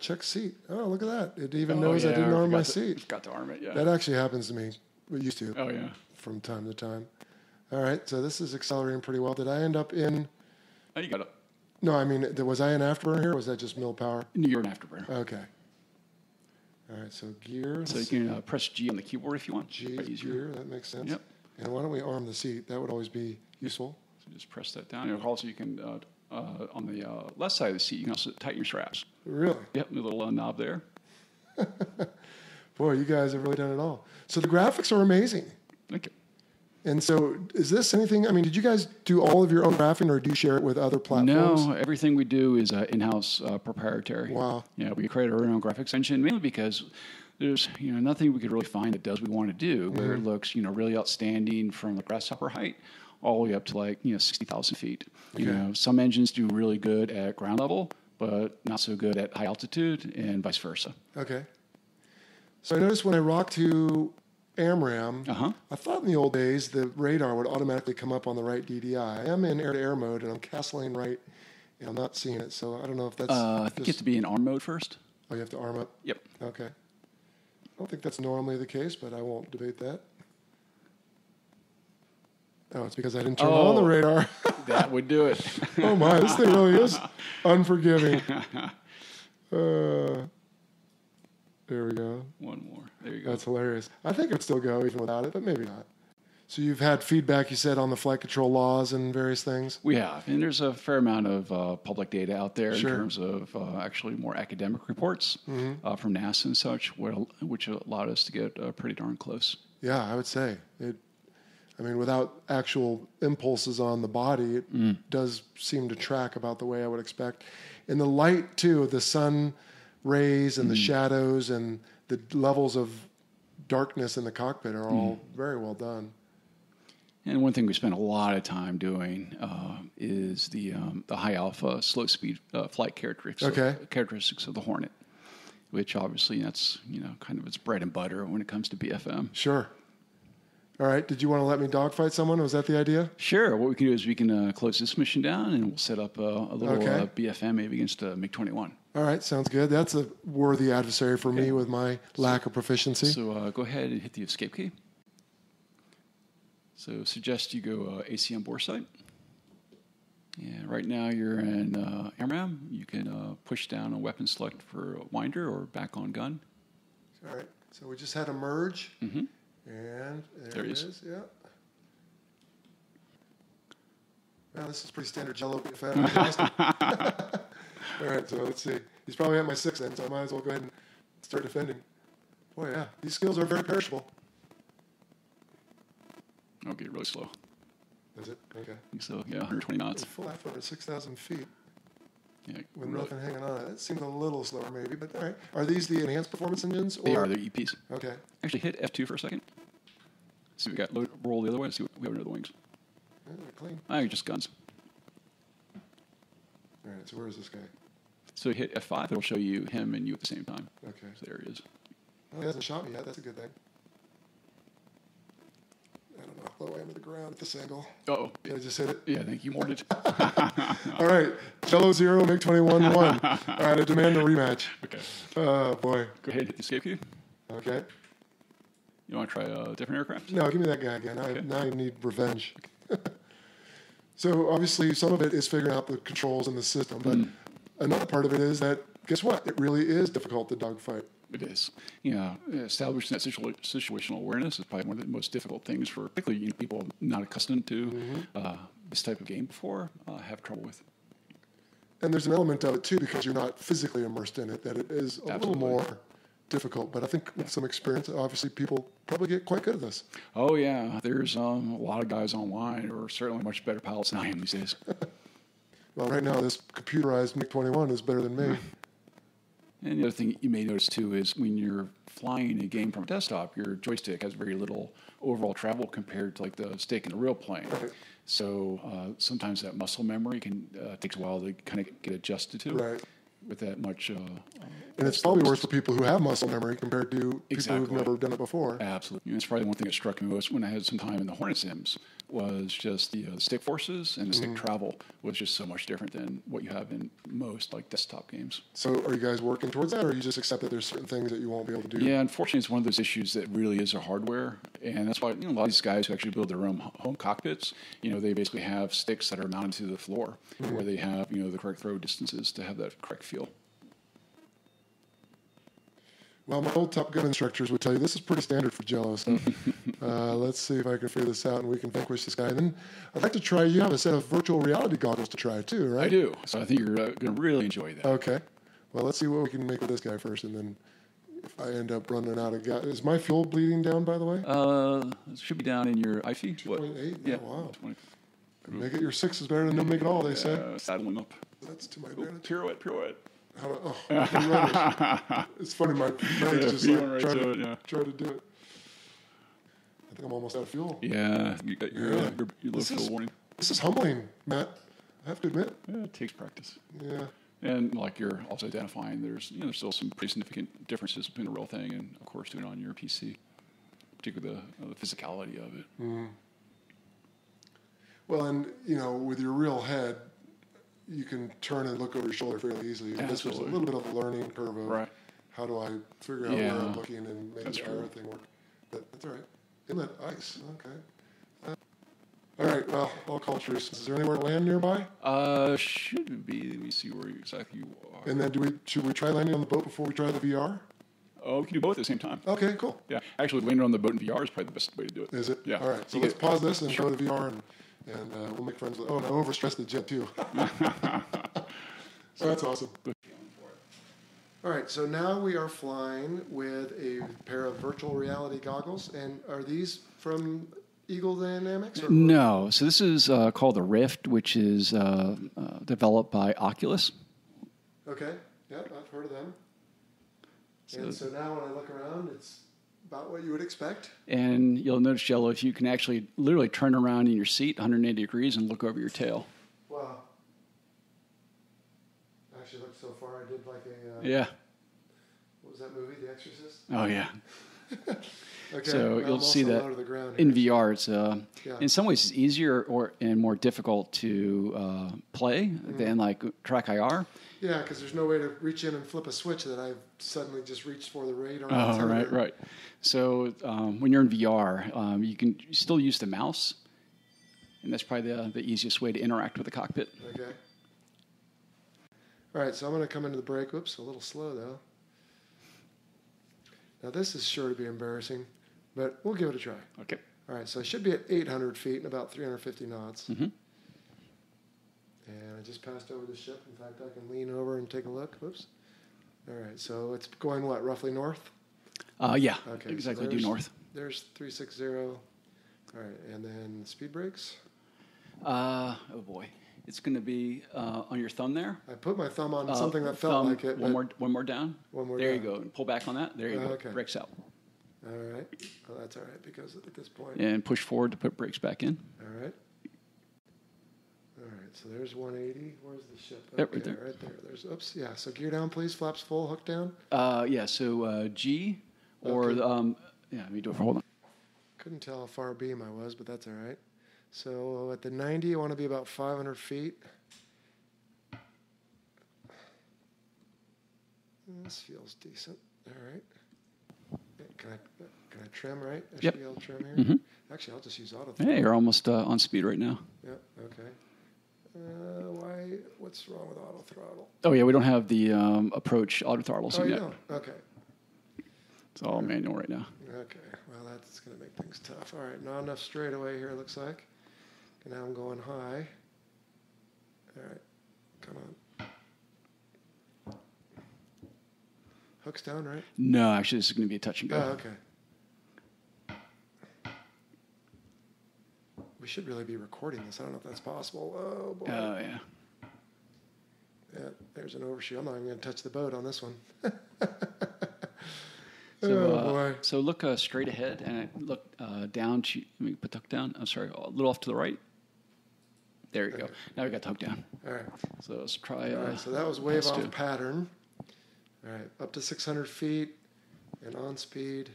Check seat. Oh, look at that. It even knows I didn't arm my seat. Forgot to arm it, yeah. That actually happens to me. It used to. Oh, yeah. From time to time. All right, so this is accelerating pretty well. Did I end up in... Oh, you got it. No, I mean, was I in afterburner here, or was that just mill power? You're an afterburner. Okay. All right, so gear. So you can press G on the keyboard if you want. G, gear, that makes sense. Yep. And why don't we arm the seat? That would always be useful. So just press that down. And also you can, on the left side of the seat, you can also tighten your straps. Really? Yep, the little knob there. Boy, you guys have really done it all. So the graphics are amazing. Thank you. And so is this anything, I mean, did you guys do all of your own graphing, or do you share it with other platforms? No, everything we do is in-house proprietary. Wow. Yeah, we create our own graphics engine mainly because there's nothing we could really find that does what we want to do, where it looks really outstanding from the grasshopper height all the way up to 60,000 feet. Okay. Some engines do really good at ground level, but not so good at high altitude, and vice versa. Okay. So I noticed when I rock to AMRAM, I thought in the old days the radar would automatically come up on the right DDI. I am in air-to-air mode, and I'm castling right, and I'm not seeing it. So I don't know if that's... I think you have to be in arm mode first. Oh, you have to arm up? Yep. Okay. I don't think that's normally the case, but I won't debate that. Oh, it's because I didn't turn on the radar. That would do it. Oh, my. This thing really is unforgiving. There we go. One more. There you go. That's hilarious. I think it would still go even without it, but maybe not. So you've had feedback, you said, on the flight control laws and various things? We have. And there's a fair amount of public data out there Sure. in terms of actually more academic reports from NASA and such, which allowed us to get pretty darn close. Yeah, I would say. Without actual impulses on the body, it does seem to track about the way I would expect. And the light, too, the sun rays and the shadows and the levels of darkness in the cockpit are all very well done. And one thing we spend a lot of time doing is the high alpha, slow speed flight characteristics of the Hornet, which obviously that's kind of its bread and butter when it comes to BFM. Sure. All right. Did you want to let me dogfight someone? Was that the idea? Sure. What we can do is we can close this mission down, and we'll set up a little BFM maybe against MiG-21. All right. Sounds good. That's a worthy adversary for me with my lack of proficiency. So go ahead and hit the escape key. So suggest you go AC on bore sight. Yeah, right now you're in AMRAM. You can push down a weapon select for winder or back on gun. All right. So we just had a merge. Mm-hmm. And there it is. Yeah. Well, this is pretty standard Jell-O BFM. All right, so let's see. He's probably at my 6th end, so I might as well go ahead and start defending. Boy, yeah, these skills are very perishable. I'll get really slow. Is it? Okay. So, yeah, 120 knots. Full after 6,000 feet. Yeah, with nothing hanging on it. It seems a little slower maybe, but all right. Are these the enhanced performance engines? They are. They're EPs. Okay. Actually, hit F2 for a second. See, we got roll the other way. See what we have under the wings. Yeah, they're clean. Oh, just guns. All right, so where is this guy? So hit F5. It'll show you him and you at the same time. Okay. So there he is. Well, he hasn't shot me yet. That's a good thing. I don't know. Low I am to the ground at this angle. Uh-oh. Did I just hit it? Yeah, I think you warned it. All right. Jell-O 0, MiG-21 1. All right, I demand a rematch. Okay. Oh, boy. Go ahead and hit the escape key. Okay. You want to try a different aircraft? No, give me that guy again. Okay. Now I need revenge. So obviously some of it is figuring out the controls in the system, but another part of it is that, guess what? It really is difficult to dogfight. It is. Establishing that situational awareness is probably one of the most difficult things for particularly people not accustomed to this type of game before have trouble with. And there's an element of it, too, because you're not physically immersed in it, that it is a little more difficult. But I think with some experience, obviously people probably get quite good at this. Oh, yeah. There's a lot of guys online who are certainly much better pilots than I am these days. Well, right now, this computerized MiG-21 is better than me. And the other thing you may notice, too, is when you're flying a game from a desktop, your joystick has very little overall travel compared to, like, the stick in the real plane. Right. So sometimes that muscle memory takes a while to kind of get adjusted to. Right. With that much. And it's probably worse for people who have muscle memory compared to people who've never done it before. Absolutely. It's probably one thing that struck me most when I had some time in the Hornet sims was just the stick forces, and the stick travel was just so much different than what you have in most like desktop games. So are you guys working towards that, or you just accept that there's certain things that you won't be able to do? Yeah, unfortunately, it's one of those issues that really is a hardware, and that's why a lot of these guys who actually build their own home cockpits, they basically have sticks that are mounted to the floor, where they have the correct throw distances to have that correct feel. Well, my old Top Gun instructors would tell you this is pretty standard for Jell-O stuff. Let's see if I can figure this out and we can vanquish this guy. And then I'd like to try, you have a set of virtual reality goggles to try too, right? I do. So I think you're going to really enjoy that. Okay. Well, let's see what we can make with this guy first. And then if I end up running out of gas. Is my fuel bleeding down, by the way? It should be down in your IFE. 2.8? Yeah. Oh, wow. 20. Make it your 6 is better than no make it all, they say. Saddling up. That's to my advantage. Pirouette. It's funny, my legs just like try to do it. I think I'm almost out of fuel. Yeah, you got your low fuel warning. This is humbling, Matt. I have to admit. Yeah, it takes practice. Yeah. And like you're also identifying, there's still some pretty significant differences between the real thing and, of course, doing it on your PC, particularly the physicality of it. Mm. Well, and with your real head, you can turn and look over your shoulder fairly easily. And this was a little bit of a learning curve of how do I figure out where I'm looking and make the arrow thing work. But that's all right. Inlet ice. Okay. All right. Well, all cultures. Is there anywhere to land nearby? Should be. Let me see where exactly you are. And then should we try landing on the boat before we try the VR? Oh, we can do both at the same time. Okay, cool. Yeah. Actually, landing on the boat in VR is probably the best way to do it. Is it? Yeah. All right. So let's pause this and show the VR and we'll make friends with. Oh, and I overstressed the jet too. So that's awesome. All right, so now we are flying with a pair of virtual reality goggles, and are these from Eagle Dynamics? No, so this is called the Rift, which is developed by Oculus. Okay, yep, I've heard of them. And so now when I look around, it's about what you would expect. And you'll notice, Jell-O, if you can actually literally turn around in your seat 180 degrees and look over your tail. Wow. Actually, look, so far I did like a... yeah. What was that movie, The Exorcist? Oh, yeah. Okay, so well, you'll see that in VR. It's in some ways it's easier and more difficult to play than like Track IR. Yeah, because there's no way to reach in and flip a switch that I've suddenly just reached for the radar. Oh, right. So when you're in VR, you can still use the mouse, and that's probably the easiest way to interact with the cockpit. Okay. All right, so I'm going to come into the brake. Oops, a little slow though. Now this is sure to be embarrassing, but we'll give it a try. Okay. All right, so I should be at 800 feet and about 350 knots. Mm-hmm. And I just passed over the ship. In fact, I can lean over and take a look. Whoops. All right, so it's going what, roughly north? Yeah, okay, exactly, so due north. There's 360. All right, and then speed brakes. Oh, boy. It's going to be on your thumb there. I put my thumb on something that felt like it. One more down. One more there down. you go. Pull back on that. There you go. Okay. Brakes out. All right. Well, that's all right because at this point. And push forward to put brakes back in. All right. All right. So there's 180. Where's the ship? Yep, right there. Right there. There's. Oops. Yeah. So gear down, please. Flaps full. Hook down. Yeah. So G, or Okay. Yeah. Let me do it. Hold on. Couldn't tell how far beam I was, but that's all right. So at the 90, I want to be about 500 feet. This feels decent. All right. Can I trim right? I should be able to trim here. Mm-hmm. Actually, I'll just use auto. Hey, you're almost on speed right now. Yeah. Okay. Why? What's wrong with auto throttle? Oh yeah, we don't have the approach auto throttle Oh, you yet. don't? Okay. It's all manual right now. Okay. Well, that's going to make things tough. All right. Not enough straightaway here. It looks like. And now I'm going high. All right. Come on. Hook's down, right? No, actually, this is going to be a touch and go. Oh, okay. We should really be recording this. I don't know if that's possible. Oh, boy. Oh, yeah. Yeah, there's an overshoot. I'm not even going to touch the boat on this one. So, boy. So look straight ahead and look down. Let me put the hook down. I'm sorry, a little off to the right. There you go. Now we got the hook down. All right. So let's try. All right, so that was wave off two. pattern. All right, up to 600 feet and on speed.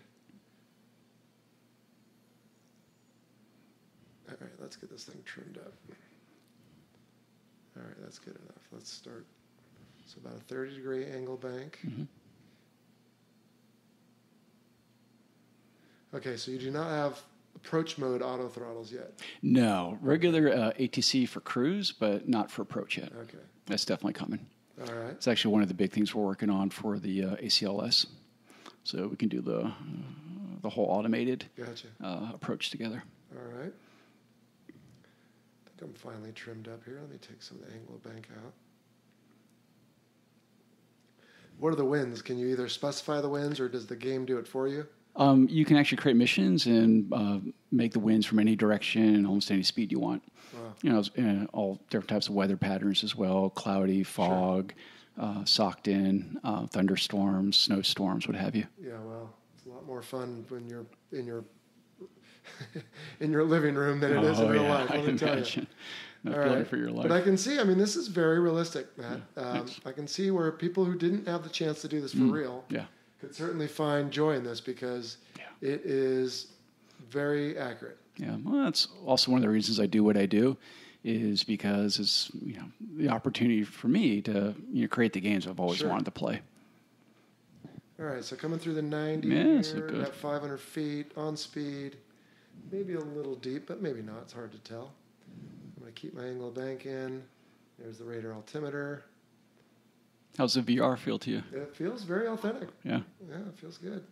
All right, let's get this thing trimmed up. All right, that's good enough. Let's start. So about a 30-degree angle bank. Mm-hmm. Okay, so you do not have approach mode auto throttles yet. No, regular ATC for cruise, but not for approach yet. Okay. That's definitely coming. All right. It's actually one of the big things we're working on for the ACLS. So we can do the whole automated Gotcha. approach together. All right. I think I'm finally trimmed up here. Let me take some of the angle bank out. What are the winds? Can you either specify the winds or does the game do it for you? You can actually create missions and make the winds from any direction, almost any speed you want. Wow. You know, all different types of weather patterns as well: cloudy, fog, socked in, thunderstorms, snowstorms, what have you. Yeah, well, it's a lot more fun when you're in your in your living room than it is in real life. Let me tell you. No feeling for your life. But I can see. I mean, this is very realistic, Matt. Yeah, I can see where people who didn't have the chance to do this for real could certainly find joy in this because it is very accurate. Yeah, well, that's also one of the reasons I do what I do, is because it's the opportunity for me to create the games I've always wanted to play. All right, so coming through the 90 Yeah, so here, good. at 500 feet on speed, maybe a little deep, but maybe not. It's hard to tell. I'm going to keep my angle of bank in. There's the radar altimeter. How's the VR feel to you? It feels very authentic. Yeah. Yeah, it feels good.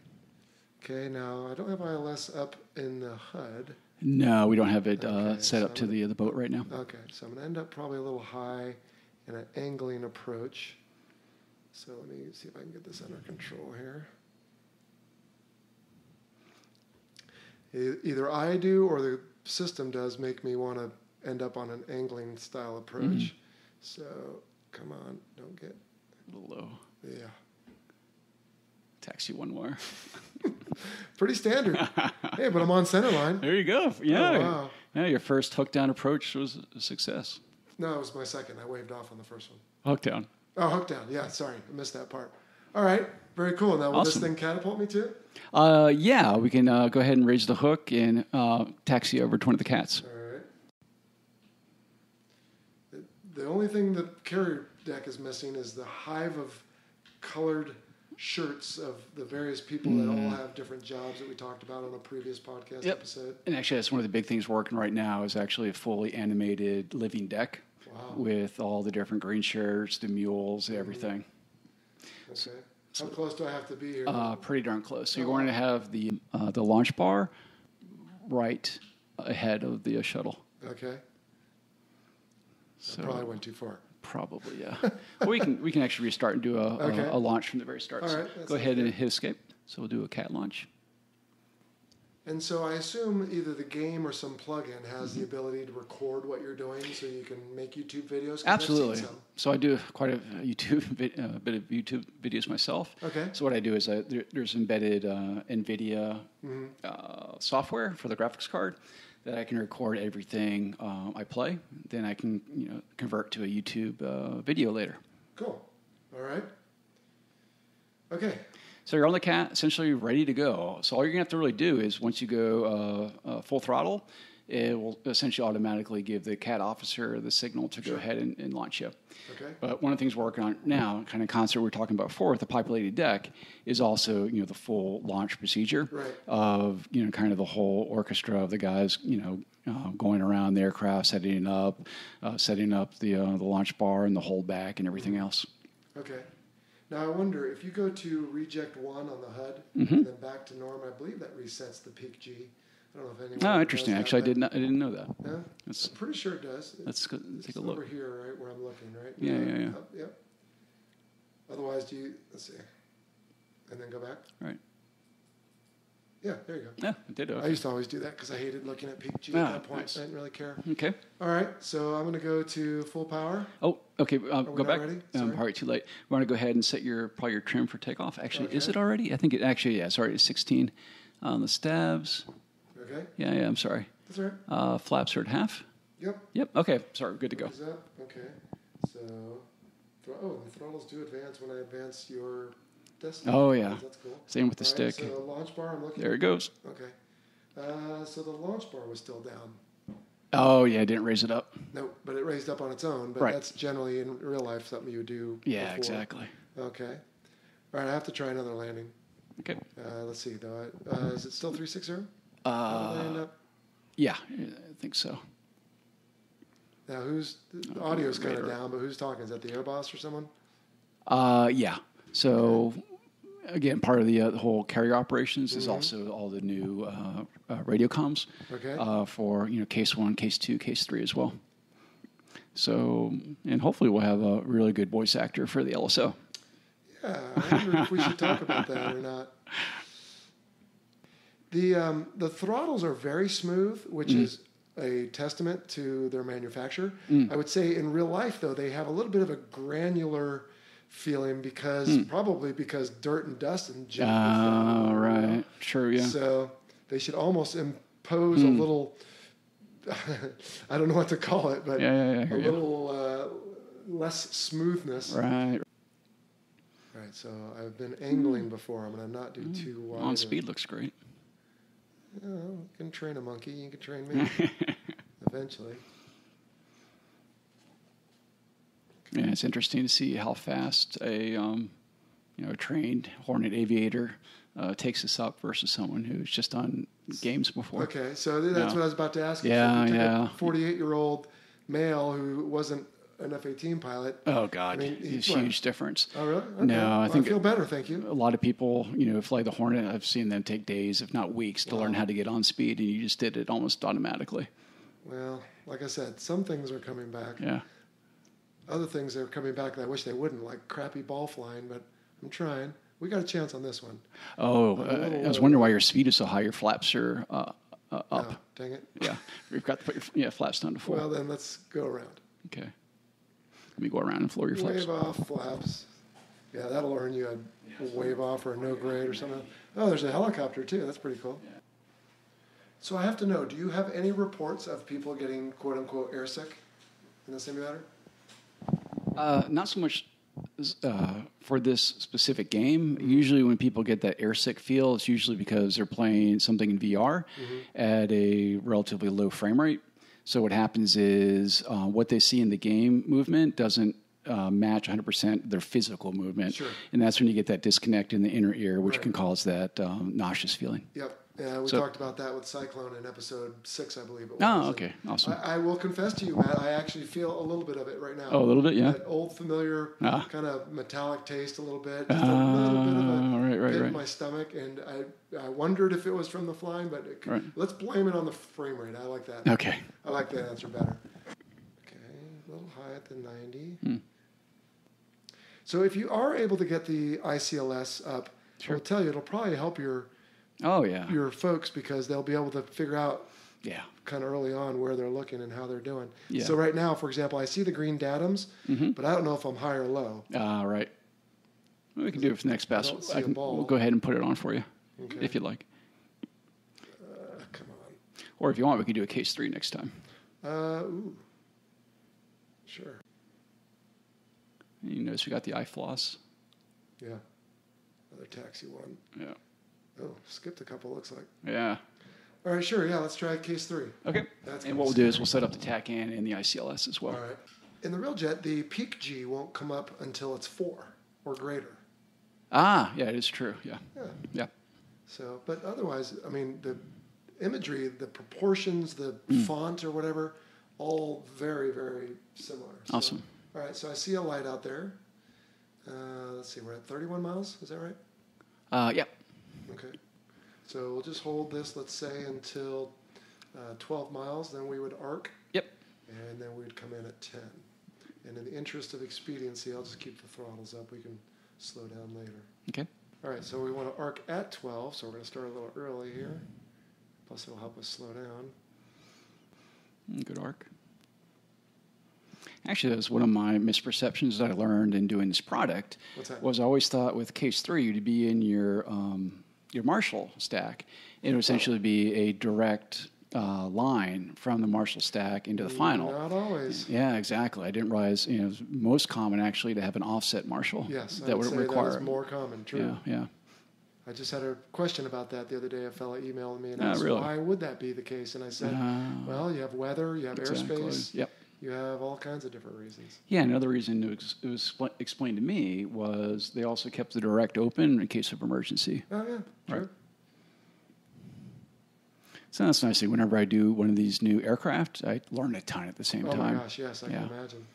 Okay, now I don't have ILS up in the HUD. No, we don't have it Okay, set so up to the boat right now. Okay, so I'm going to end up probably a little high in an angling approach. So let me see if I can get this under control here. Either I do or the system does make me want to end up on an angling style approach. Mm-hmm. So come on, don't get... A little low. Yeah. Taxi one wire. Pretty standard. Hey, but I'm on center line. There you go. Yeah. Oh, wow. Yeah, your first hook down approach was a success. No, it was my second. I waved off on the first one. Hook down. Oh, hook down. Yeah, sorry. I missed that part. All right. Very cool. Now, will this thing catapult me too? Yeah, we can go ahead and raise the hook and taxi over to one of the cats. All right. The only thing the carrier deck is missing is the hive of colored shirts of the various people that all have different jobs that we talked about on a previous podcast episode. And actually, that's one of the big things we're working right now is actually a fully animated living deck with all the different green shirts, the mules, everything. Okay. How close do I have to be here? Pretty darn close. So you're going to have the launch bar right ahead of the shuttle. Okay. So I probably went too far. Probably, yeah. Well, we can actually restart and do a launch from the very start. All So right, go ahead and hit escape. So we'll do a cat launch. And so I assume either the game or some plugin has the ability to record what you're doing so you can make YouTube videos? 'Cause Absolutely. I've seen some. So I do quite a bit of YouTube videos myself. Okay. So what I do is there's embedded NVIDIA software for the graphics card that I can record everything I play. Then I can convert to a YouTube video later. Cool. All right. Okay. So you're on the cat, essentially ready to go. So all you're going to have to really do is once you go full throttle, it will essentially automatically give the cat officer the signal to go ahead and launch you. Okay. But one of the things we're working on now, kind of concert we were talking about before with the populated deck, is also the full launch procedure of kind of the whole orchestra of the guys going around the aircraft, setting up the launch bar and the holdback and everything else. Okay. Now I wonder if you go to reject 1 on the HUD and then back to norm, I believe that resets the peak G. I don't know if anyone. Oh, interesting. Actually, I didn't know that. Yeah, That's, I'm pretty sure it does. let's go, It's take a look. over here, right where I'm looking, right? Yeah. Yep. Otherwise, let's see, and then go back. Right. Yeah, there you go. Yeah, it did. I used to always do that because I hated looking at peak G at that point. Nice. I didn't really care. Okay. All right, so I'm going to go to full power. Oh, okay. we Go not back. ready? All Sorry. right, too late. We want to go ahead and set your trim for takeoff. Actually, is Okay. it already? I think it actually, yeah, it's already 16 on the stabs. Okay, Yeah, I'm sorry. that's all right. Flaps are at half. Yep. Yep. Okay. Sorry. Good to go. Is up? Okay. So, the throttles do advance when I advance your destiny. Oh, yeah. That's cool. Same with the All right, stick. so the launch bar, I'm looking There at. it goes. Okay. So the launch bar was still down. Oh, yeah, I didn't raise it up. No, but it raised up on its own. But Right. that's generally in real life something you would do. Yeah, before. exactly. Okay. All right, I have to try another landing. Okay. Let's see, though. Is it still 360? Land up? Yeah, I think so. Now, the audio's kind of down, but who's talking? Is that the air boss or someone? Yeah. So, again, part of the whole carrier operations is also all the new radio comms for case 1, case 2, case 3 as well. So, and hopefully we'll have a really good voice actor for the LSO. Yeah, I wonder if we should talk about that or not. The throttles are very smooth, which is a testament to their manufacturer. I would say in real life, though, they have a little bit of a granular feeling probably because dirt and dust and junk. Oh, right. Sure, yeah. So they should almost impose a little, I don't know what to call it, but a little less smoothness. Right. All right, so I've been angling before. I'm going to not do too wide. On speed looks great. You can train a monkey. You can train me eventually. Yeah, it's interesting to see how fast a trained Hornet aviator takes this up versus someone who's just done games before. Okay, so that's what I was about to ask you. Yeah, so yeah. A 48-year-old male who wasn't an F-18 pilot. Oh God, it's a huge difference. Oh really? Okay. No, I think I feel better. Thank you. A lot of people, fly the Hornet. I've seen them take days, if not weeks, to learn how to get on speed, and you just did it almost automatically. Well, like I said, some things are coming back. Yeah. Other things are coming back that I wish they wouldn't, like crappy ball flying, but I'm trying. We got a chance on this one. Oh, I was wondering why your speed is so high. Your flaps are up. Oh, dang it. Yeah, you've got to put your flaps down to 4. Well, then let's go around. Okay. Let me go around and floor your flaps. Wave off flaps. Yeah, that'll earn you a wave off or a no grade or something. Oh, there's a helicopter too. That's pretty cool. Yeah. So I have to know, do you have any reports of people getting quote unquote airsick in the simulator? Not so much for this specific game. Usually when people get that airsick feel, it's usually because they're playing something in VR at a relatively low frame rate. So what happens is what they see in the game movement doesn't match 100% their physical movement. Sure. And that's when you get that disconnect in the inner ear, which can cause that nauseous feeling. Yep. Yeah, we talked about that with Cyclone in episode 6, I believe it was. Oh, okay. Awesome. I will confess to you, Matt, I actually feel a little bit of it right now. Oh, a little bit, yeah. That old familiar kind of metallic taste a little bit. Just a little bit of a pit in my stomach. And I wondered if it was from the flying, but let's blame it on the frame rate. I like that. Okay. I like that answer better. Okay, a little high at the 90. So if you are able to get the ICLS up, I'll tell you, it'll probably help your folks because they'll be able to figure out kind of early on where they're looking and how they're doing. Yeah. So right now, for example, I see the green datums, but I don't know if I'm high or low. Right. Well, we can do it for the next pass. We'll go ahead and put it on for you if you'd like. Come on. Or if you want, we can do a case 3 next time. Ooh. Sure. You notice we got the eye floss. Yeah. Another taxi one. Yeah. Oh, skipped a couple, looks like. Yeah. All right, sure. Yeah, let's try case 3. Okay. And what we'll do is we'll set up the TACAN and the ICLS as well. All right. In the real jet, the peak G won't come up until it's 4 or greater. Yeah, it is true. Yeah. Yeah. So, but otherwise, I mean, the imagery, the proportions, the font or whatever, all very, very similar. So, awesome. All right, so I see a light out there. Let's see, we're at 31 miles. Is that right? Yep. Okay. So we'll just hold this, let's say, until 12 miles. Then we would arc. Yep. And then we'd come in at 10. And in the interest of expediency, I'll just keep the throttles up. We can slow down later. Okay. All right, so we want to arc at 12, so we're going to start a little early here. Plus, it'll help us slow down. Good arc. Actually, that was one of my misperceptions that I learned in doing this product. What's that? Was I always thought with case 3 you'd be in your Marshall stack. It would essentially be a direct line from the Marshall stack into the final. Not always. Yeah, exactly. I didn't realize it's most common actually to have an offset Marshall. Yes, that would require that is more common. True. Yeah. I just had a question about that the other day. A fellow emailed me and Oh, asked, really? why would that be the case? And I said, well, you have weather, you have airspace, Yep. you have all kinds of different reasons. Yeah, another reason it was explained to me was they also kept the direct open in case of emergency. Oh, yeah, true. Right. So that's nice. Whenever I do one of these new aircraft, I learn a ton at the same time. Oh, my gosh, yes, I can imagine.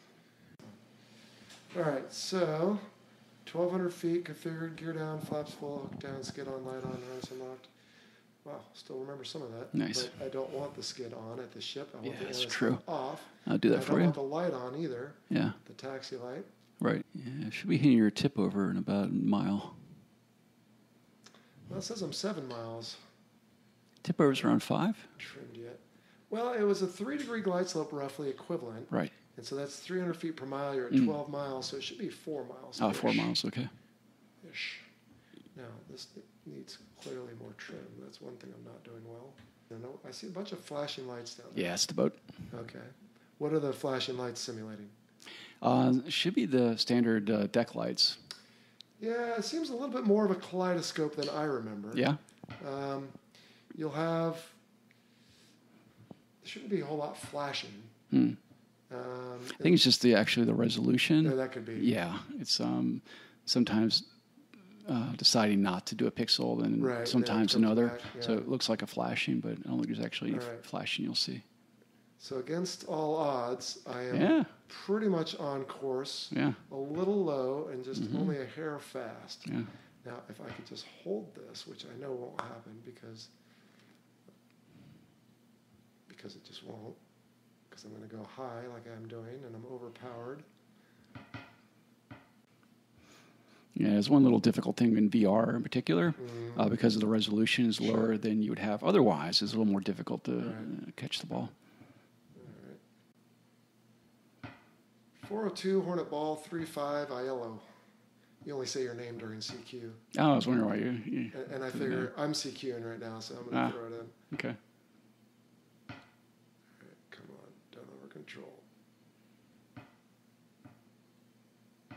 All right, so 1,200 feet, configured, gear down, flaps full, hook down, skid on, light on, harness unlocked. Wow, still remember some of that. Nice. But I don't want the skid on at the ship. I want the that's harness true. off. I'll do that for you. I don't want the light on either. Yeah. The taxi light. Right. Yeah, should be hitting your tip over in about a mile. Well, it says I'm 7 miles. Tip over's around 5? Trimmed yet. Well, it was a 3-degree glide slope, roughly equivalent. Right. And so that's 300 feet per mile. You're at 12 miles, so it should be 4 miles. Oh, 4 miles, okay. Ish. Now, this needs clearly more trim. That's one thing I'm not doing well. I see a bunch of flashing lights down there. Yeah, it's the boat. Okay. What are the flashing lights simulating? It should be the standard deck lights. Yeah, it seems a little bit more of a kaleidoscope than I remember. Yeah? You'll have... There shouldn't be a whole lot flashing. I think it's just the resolution. No, that could be. Yeah, it's sometimes deciding not to do a pixel and sometimes another. Back, yeah. So it looks like a flashing, but I don't think there's actually any flashing you'll see. So against all odds, I am pretty much on course. Yeah. A little low and just only a hair fast. Yeah. Now, if I could just hold this, which I know won't happen because it just won't, because I'm going to go high like I'm doing, and I'm overpowered. Yeah, there's one little difficult thing in VR in particular, because of the resolution is lower than you would have otherwise. It's a little more difficult to catch the ball. All right. 402 Hornet Ball 35 Aiello. You only say your name during CQ. Oh, I was wondering why you and I figure I'm CQing right now, so I'm going to throw it in. Okay. All right, come on, don't over control. I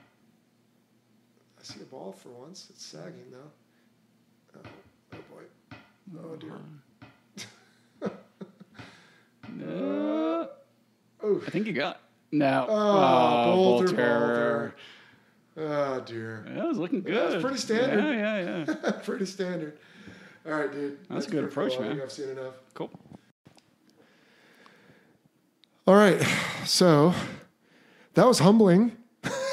see a ball for once. It's sagging though. Oh boy. Oh dear. No. Oh. I think you got. No. Bolter. Oh dear. That was looking good. That's pretty standard. Yeah. Pretty standard. All right, dude. That's a good approach, cool. man. I think I've seen enough. Cool. All right. So that was humbling.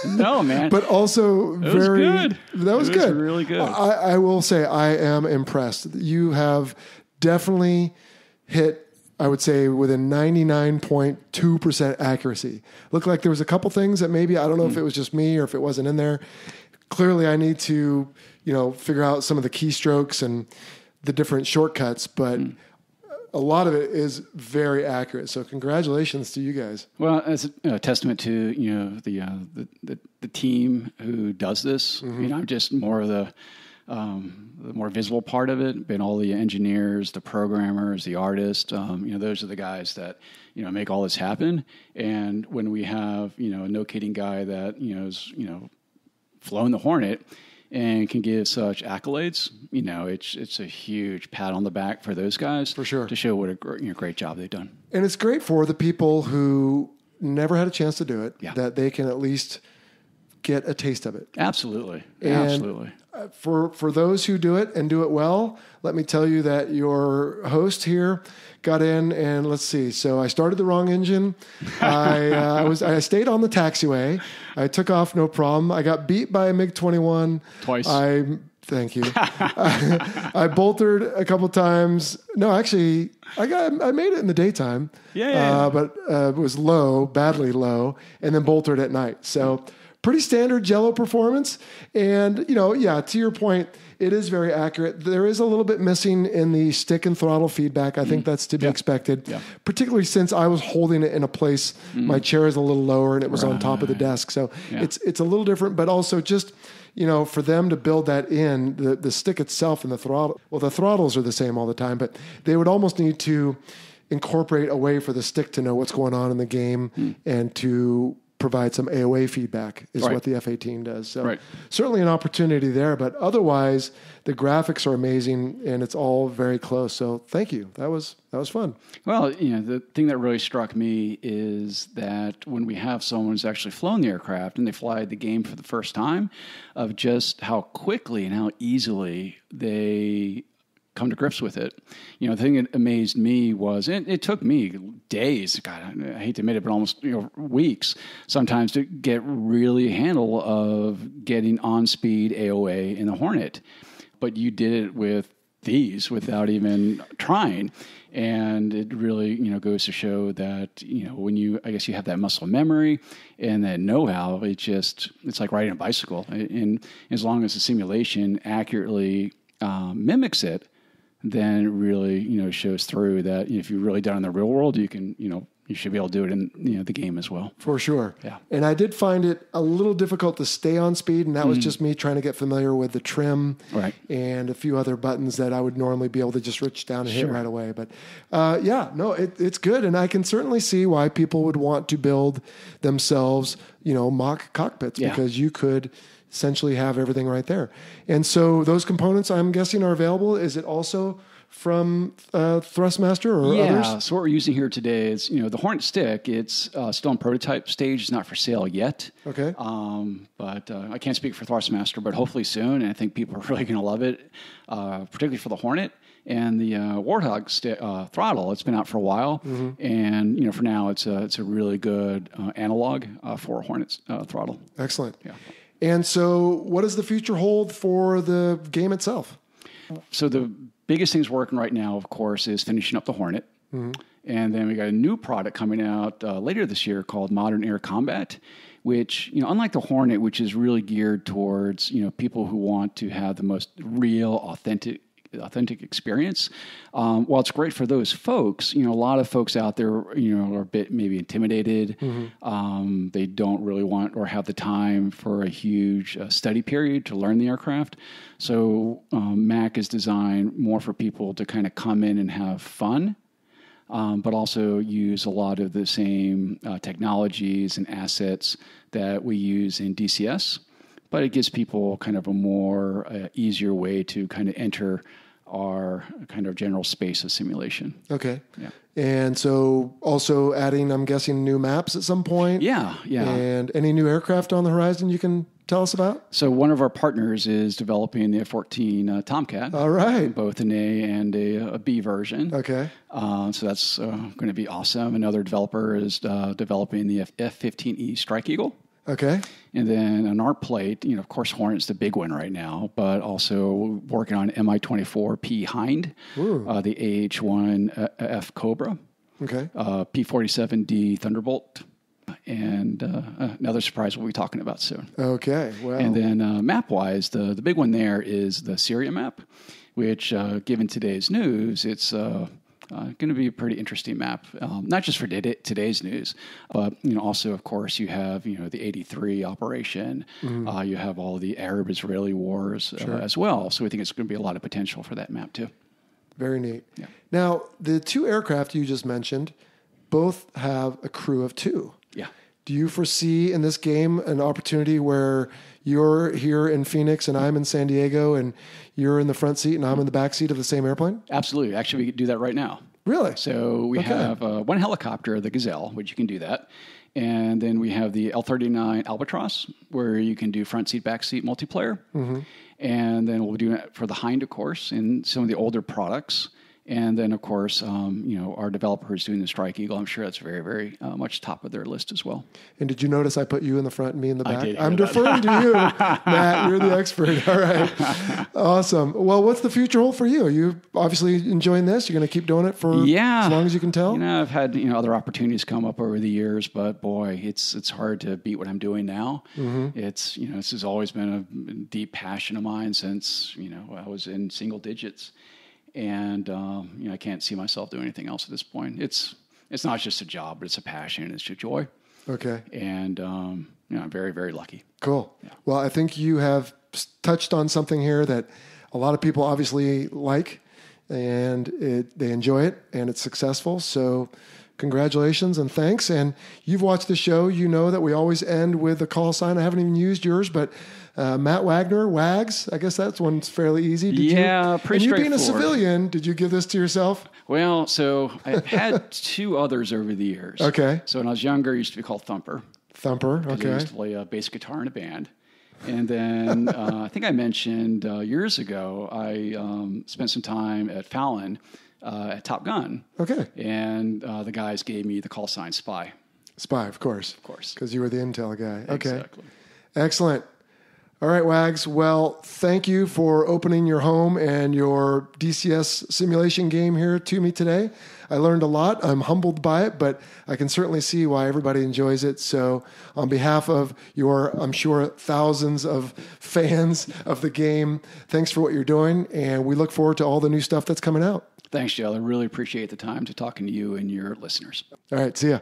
No, man. But also very good. That was good. Really good. I will say I am impressed. You have definitely hit, I would say, within 99.2% accuracy. Looked like there was a couple things that maybe, I don't know if it was just me or if it wasn't in there. Clearly I need to, figure out some of the keystrokes and the different shortcuts, but a lot of it is very accurate. So congratulations to you guys. Well, as a testament to the team who does this, I'm just more of the more visible part of it. Been all the engineers, the programmers, the artists. Those are the guys that make all this happen. And when we have a no-kidding guy that is flown the Hornet and can give such accolades, it's a huge pat on the back for those guys. For sure. To show what a great job they've done. And it's great for the people who never had a chance to do it, Yeah. that they can at least get a taste of it. Absolutely. And Absolutely. For those who do it and do it well, let me tell you that your host here got in and let's see. So I started the wrong engine. I stayed on the taxiway. I took off no problem. I got beat by a MiG-21 Twice. Thank you. I bolted a couple times. No, actually, I made it in the daytime. Yeah. But it was low, badly low, and then bolted at night. So pretty standard Jell-O performance. And, to your point, it is very accurate. There is a little bit missing in the stick and throttle feedback. I think that's to be expected, particularly since I was holding it in a place. My chair is a little lower and it was on top of the desk. So it's a little different, but also just, for them to build that in, the stick itself and the throttle, well, the throttles are the same all the time, but they would almost need to incorporate a way for the stick to know what's going on in the game and to provide some AOA feedback is Right. what the F-18 does. So Right. certainly an opportunity there, but otherwise the graphics are amazing and it's all very close. So thank you. That was fun. Well, the thing that really struck me is that when we have someone who's actually flown the aircraft and they fly the game for the first time, of just how quickly and how easily they come to grips with it. The thing that amazed me was, and it took me days, God, I hate to admit it, but almost weeks sometimes to get really a handle of getting on-speed AOA in the Hornet. But you did it with these without even trying. And it really, goes to show that, when you have that muscle memory and that know-how, it's like riding a bicycle. And as long as the simulation accurately mimics it, then it really, shows through that if you've really done it in the real world, you can, you should be able to do it in, the game as well. For sure. Yeah. And I did find it a little difficult to stay on speed, and that was just me trying to get familiar with the trim Right. and a few other buttons that I would normally be able to just reach down and hit Sure. right away. But it's good. And I can certainly see why people would want to build themselves, mock cockpits Yeah. because you could essentially have everything right there. And so those components, I'm guessing, are available. Is it also from Thrustmaster or others? So what we're using here today is, the Hornet stick. It's still in prototype stage. It's not for sale yet. Okay. But I can't speak for Thrustmaster, but hopefully soon. And I think people are really going to love it, particularly for the Hornet. And the Warthog throttle, it's been out for a while. And, for now, it's a really good analog for Hornet's throttle. Excellent. Yeah. And so what does the future hold for the game itself? So the biggest things working right now, of course, is finishing up the Hornet. And then we got a new product coming out later this year called Modern Air Combat, which, unlike the Hornet, which is really geared towards, people who want to have the most real, authentic experience. While it's great for those folks, a lot of folks out there, are a bit maybe intimidated. They don't really want or have the time for a huge study period to learn the aircraft. So Mac is designed more for people to kind of come in and have fun, but also use a lot of the same technologies and assets that we use in DCS. But it gives people kind of a more easier way to kind of enter our kind of general space of simulation. Okay. Yeah. And so also adding, I'm guessing, new maps at some point? Yeah. And any new aircraft on the horizon you can tell us about? So one of our partners is developing the F-14 Tomcat. All right. Both an A and a B version. Okay. So that's going to be awesome. Another developer is developing the F-15E Strike Eagle. Okay. And then on our plate, of course, Hornet's the big one right now, but also working on Mi-24P Hind, the AH-1F Cobra, Okay. P-47D Thunderbolt, and another surprise we'll be talking about soon. Okay. Well. And then map-wise, the big one there is the Syria map, which, given today's news, it's going to be a pretty interesting map, not just for today's news, but also, of course, you have the 83 operation, you have all the Arab-Israeli wars as well. So we think it's going to be a lot of potential for that map too. Very neat. Yeah. Now, the two aircraft you just mentioned both have a crew of two. Yeah. Do you foresee in this game an opportunity where you're here in Phoenix and I'm in San Diego and you're in the front seat and I'm in the back seat of the same airplane? Absolutely. Actually, we could do that right now. Really? So we have one helicopter, the Gazelle, which you can do that. And then we have the L-39 Albatross, where you can do front seat, back seat multiplayer. And then we'll be doing it for the Hind, of course, and some of the older products. And then, of course, our developer is doing the Strike Eagle. I'm sure that's very, very much top of their list as well. And did you notice I put you in the front and me in the back? I did hear I'm that. deferring to you, Matt. You're the expert. All right. Awesome. Well, what's the future hold for you? Are you obviously enjoying this? You're going to keep doing it for as long as you can tell? I've had other opportunities come up over the years, but boy, it's hard to beat what I'm doing now. It's this has always been a deep passion of mine since I was in single digits. And I can't see myself doing anything else at this point. It's not just a job, but it's a passion. It's a joy. Okay. And I'm very, very lucky. Cool. Yeah. Well, I think you have touched on something here that a lot of people obviously like, and they enjoy it, and it's successful. So congratulations and thanks. And you've watched the show. You know that we always end with a call sign. I haven't even used yours, but Matt Wagner, Wags, I guess that one's fairly easy. Pretty and you being a straightforward. civilian, did you give this to yourself? Well, so I've had two others over the years. Okay. So when I was younger, it used to be called Thumper. Thumper, 'Cause I okay. used to play bass guitar in a band. And then I think I mentioned years ago, I spent some time at Fallon at Top Gun. Okay. And the guys gave me the call sign Spy. Spy, of course. Of course. Because you were the intel guy. Okay. Exactly. Excellent. All right, Wags. Well, thank you for opening your home and your DCS simulation game here to me today. I learned a lot. I'm humbled by it, but I can certainly see why everybody enjoys it. So on behalf of your, I'm sure, thousands of fans of the game, thanks for what you're doing, and we look forward to all the new stuff that's coming out. Thanks, Jell. I really appreciate the time to talking to you and your listeners. All right, see ya.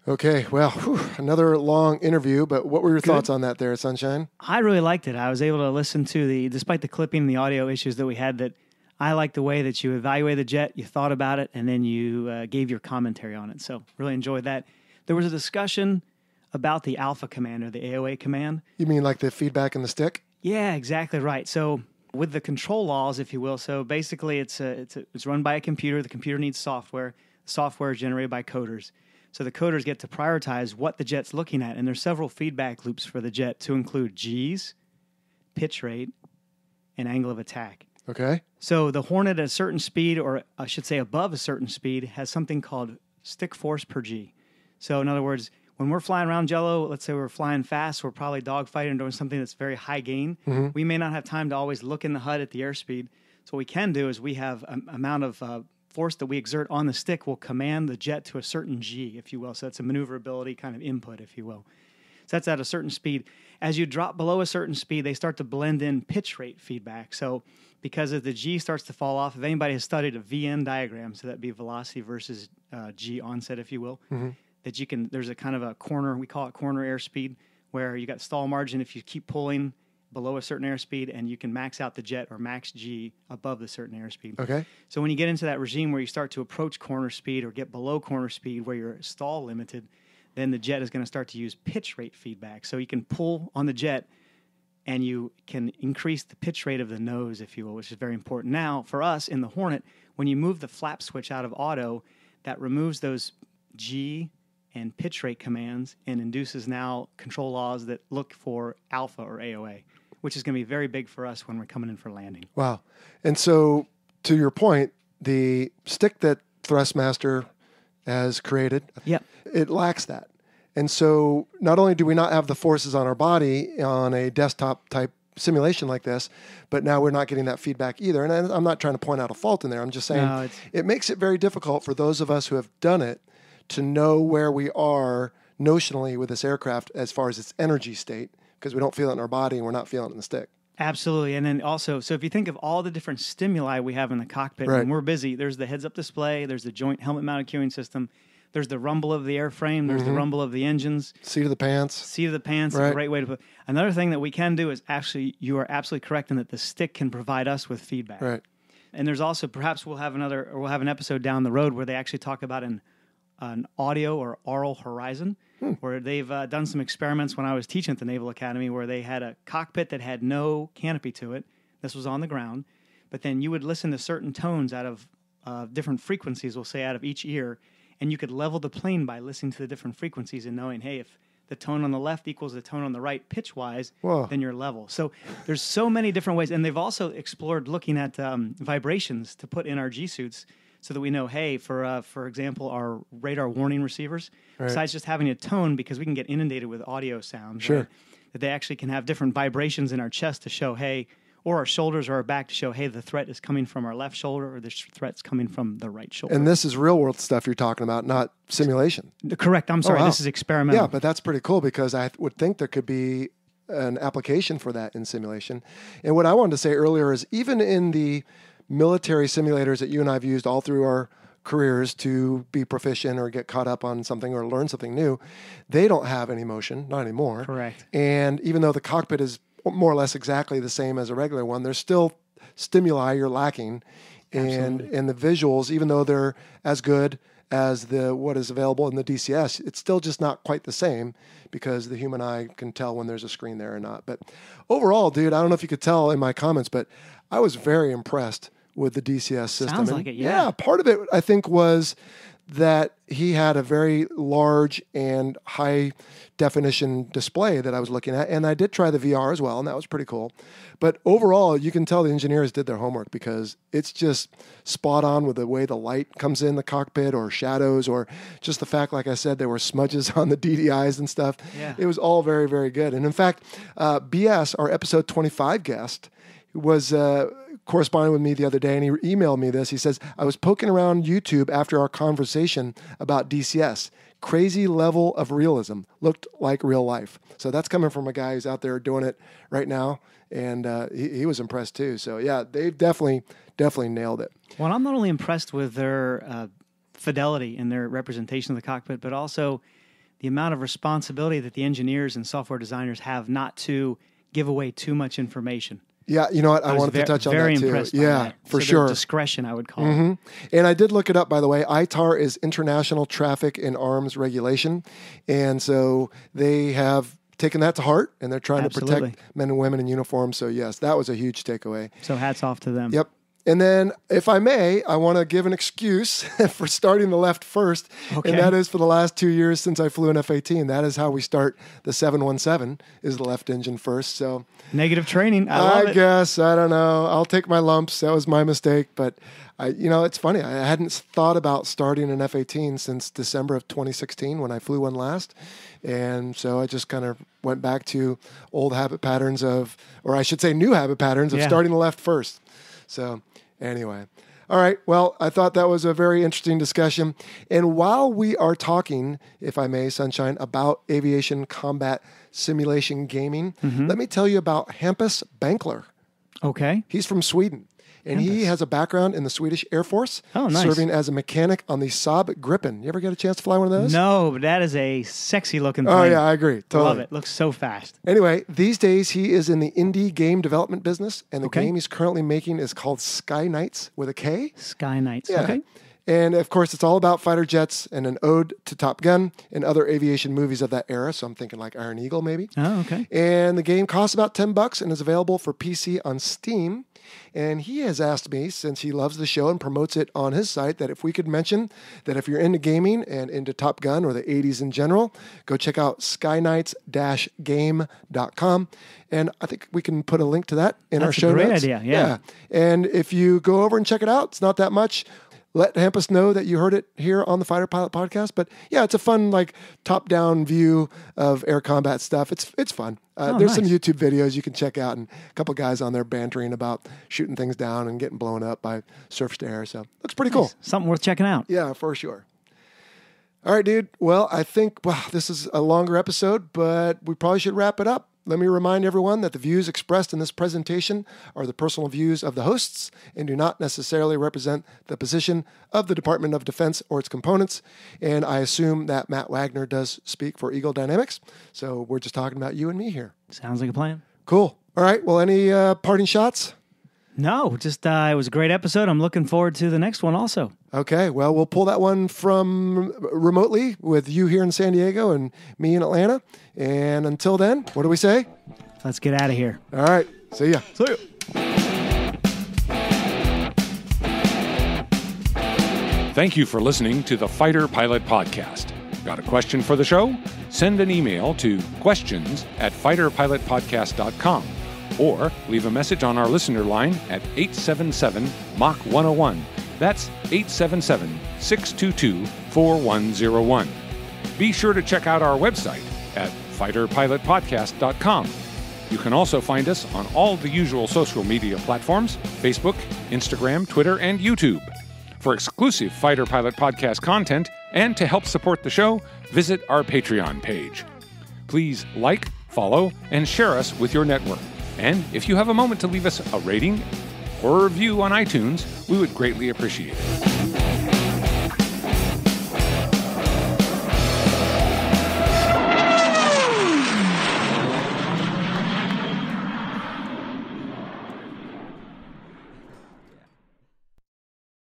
Okay, well, another long interview, but what were your thoughts on that there, Sunshine? I really liked it. I was able to listen to despite the clipping and the audio issues that we had, that I liked the way that you evaluated the jet, you thought about it, and then you gave your commentary on it. So really enjoyed that. There was a discussion about the Alpha command or the AOA command. You mean like the feedback in the stick? Yeah, exactly right. So with the control laws, if you will, so basically it's run by a computer. The computer needs software. The software is generated by coders. So the coders get to prioritize what the jet's looking at, and there's several feedback loops for the jet to include G's, pitch rate, and angle of attack. Okay. So the Hornet at a certain speed, or I should say above a certain speed, has something called stick force per G. So in other words, when we're flying around Jell-O, let's say we're flying fast, we're probably dogfighting, doing something that's very high gain. Mm-hmm. We may not have time to always look in the HUD at the airspeed. So what we can do is we have an amount of force that we exert on the stick will command the jet to a certain G, if you will. So that's a maneuverability kind of input, if you will. So that's at a certain speed. As you drop below a certain speed, they start to blend in pitch rate feedback. So because as the G starts to fall off, if anybody has studied a VN diagram, so that'd be velocity versus G onset, if you will, that you can, there's a kind of a corner, we call it corner airspeed, where you got stall margin if you keep pulling below a certain airspeed, and you can max out the jet or max G above the certain airspeed. Okay. So when you get into that regime where you start to approach corner speed or get below corner speed where you're stall limited, then the jet is going to start to use pitch rate feedback. So you can pull on the jet and you can increase the pitch rate of the nose, if you will, which is very important. Now, for us in the Hornet, when you move the flap switch out of auto, that removes those G and pitch rate commands and induces now control laws that look for alpha or AOA, which is going to be very big for us when we're coming in for landing. Wow. And so, to your point, the stick that Thrustmaster has created, it lacks that. And so, not only do we not have the forces on our body on a desktop type simulation like this, but now we're not getting that feedback either. And I'm not trying to point out a fault in there. I'm just saying it makes it very difficult for those of us who have done it to know where we are notionally with this aircraft as far as its energy state, because we don't feel it in our body and we're not feeling it in the stick. Absolutely. And then also, so if you think of all the different stimuli we have in the cockpit, when we're busy, there's the heads-up display, there's the joint helmet-mounted cueing system, there's the rumble of the airframe, there's the rumble of the engines. Seat of the pants. Seat of the pants, a great way to put it. Another thing that we can do is actually, you are absolutely correct in that the stick can provide us with feedback. Right. And there's also, perhaps we'll have an episode down the road where they actually talk about an audio or aural horizon, where they've done some experiments when I was teaching at the Naval Academy where they had a cockpit that had no canopy to it. This was on the ground. But then you would listen to certain tones out of different frequencies, we'll say, out of each ear, and you could level the plane by listening to the different frequencies and knowing, hey, if the tone on the left equals the tone on the right pitch-wise, then you're level. So there's so many different ways. And they've also explored looking at vibrations to put in our G-suits so that we know, hey, for example, our radar warning receivers, besides just having a tone, because we can get inundated with audio sounds, that they actually can have different vibrations in our chest to show, hey, or our shoulders or our back to show, hey, the threat is coming from our left shoulder or the threat's coming from the right shoulder. And this is real-world stuff you're talking about, not simulation. Correct. I'm sorry. This is experimental. Yeah, but that's pretty cool because I would think there could be an application for that in simulation. And what I wanted to say earlier is even in the military simulators that you and I have used all through our careers to be proficient or get caught up on something or learn something new, they don't have any motion, not anymore. Correct. And even though the cockpit is more or less exactly the same as a regular one, there's still stimuli you're lacking and the visuals, even though they're as good as what is available in the DCS, it's still just not quite the same because the human eye can tell when there's a screen there or not. But overall, dude, I don't know if you could tell in my comments, but I was very impressed with the DCS system. Sounds like it, yeah. Yeah, part of it, I think, was that he had a very large and high definition display that I was looking at. And I did try the VR as well, and that was pretty cool. But overall, you can tell the engineers did their homework because it's just spot on with the way the light comes in the cockpit or shadows or just the fact, like I said, there were smudges on the DDIs and stuff. Yeah. It was all very, very good. And in fact, BS, our episode 25 guest, was corresponding with me the other day, and he emailed me this. He says, I was poking around YouTube after our conversation about DCS. Crazy level of realism. Looked like real life. So that's coming from a guy who's out there doing it right now, and he was impressed too. So yeah, they've definitely nailed it. Well, I'm not only impressed with their fidelity in their representation of the cockpit, but also the amount of responsibility that the engineers and software designers have not to give away too much information. Yeah, you know what? I wanted to touch on that too. Very impressed by that. For So sure. their discretion, I would call it. And I did look it up, by the way. ITAR is International Traffic in Arms Regulation. And so they have taken that to heart, and they're trying to protect men and women in uniform. So yes, that was a huge takeaway. So hats off to them. Yep. And then, if I may, I want to give an excuse for starting the left first, and that is for the last 2 years since I flew an F-18. That is how we start the 717, is the left engine first. So negative training. I guess, I don't know. I'll take my lumps. That was my mistake. But, it's funny. I hadn't thought about starting an F-18 since December of 2016 when I flew one last. And so I just kind of went back to old habit patterns or I should say new habit patterns of starting the left first. So anyway, all right. Well, I thought that was a very interesting discussion. And while we are talking, if I may, Sunshine, about aviation combat simulation gaming, let me tell you about Hampus Bankler. Okay. He's from Sweden. And he has a background in the Swedish Air Force, serving as a mechanic on the Saab Gripen. You ever get a chance to fly one of those? No, but that is a sexy-looking plane. Oh, yeah, I agree. Totally. Love it. Looks so fast. Anyway, these days he is in the indie game development business, and the game he's currently making is called Sky Knights with a K. Sky Knights. Yeah. Okay. And, of course, it's all about fighter jets and an ode to Top Gun and other aviation movies of that era. So I'm thinking like Iron Eagle, maybe. Oh, okay. And the game costs about $10 and is available for PC on Steam. And he has asked me, since he loves the show and promotes it on his site, that if we could mention that if you're into gaming and into Top Gun or the 80s in general, go check out skyknights-game.com. And I think we can put a link to that in our show notes. That's a great idea, yeah. And if you go over and check it out, it's not that much. Let Hampus know that you heard it here on the Fighter Pilot Podcast. But yeah, it's a fun, top-down view of air combat stuff. It's fun. There's some YouTube videos you can check out, and a couple guys on there bantering about shooting things down and getting blown up by surface to air. So looks pretty cool. Something worth checking out. Yeah, for sure. All right, dude. Well, I think this is a longer episode, but we probably should wrap it up. Let me remind everyone that the views expressed in this presentation are the personal views of the hosts and do not necessarily represent the position of the Department of Defense or its components. And I assume that Matt Wagner does speak for Eagle Dynamics. So we're just talking about you and me here. Sounds like a plan. Cool. All right. Well, any parting shots? No, just it was a great episode. I'm looking forward to the next one also. Okay, well, we'll pull that one from remotely with you here in San Diego and me in Atlanta. And until then, what do we say? Let's get out of here. All right, see ya. See ya. Thank you for listening to the Fighter Pilot Podcast. Got a question for the show? Send an email to questions@fighterpilotpodcast.com or leave a message on our listener line at 877-MACH-101. That's 877-622-4101. Be sure to check out our website at fighterpilotpodcast.com. You can also find us on all the usual social media platforms: Facebook, Instagram, Twitter, and YouTube. For exclusive Fighter Pilot Podcast content and to help support the show, visit our Patreon page. Please like, follow, and share us with your network. And if you have a moment to leave us a rating or a review on iTunes, we would greatly appreciate it.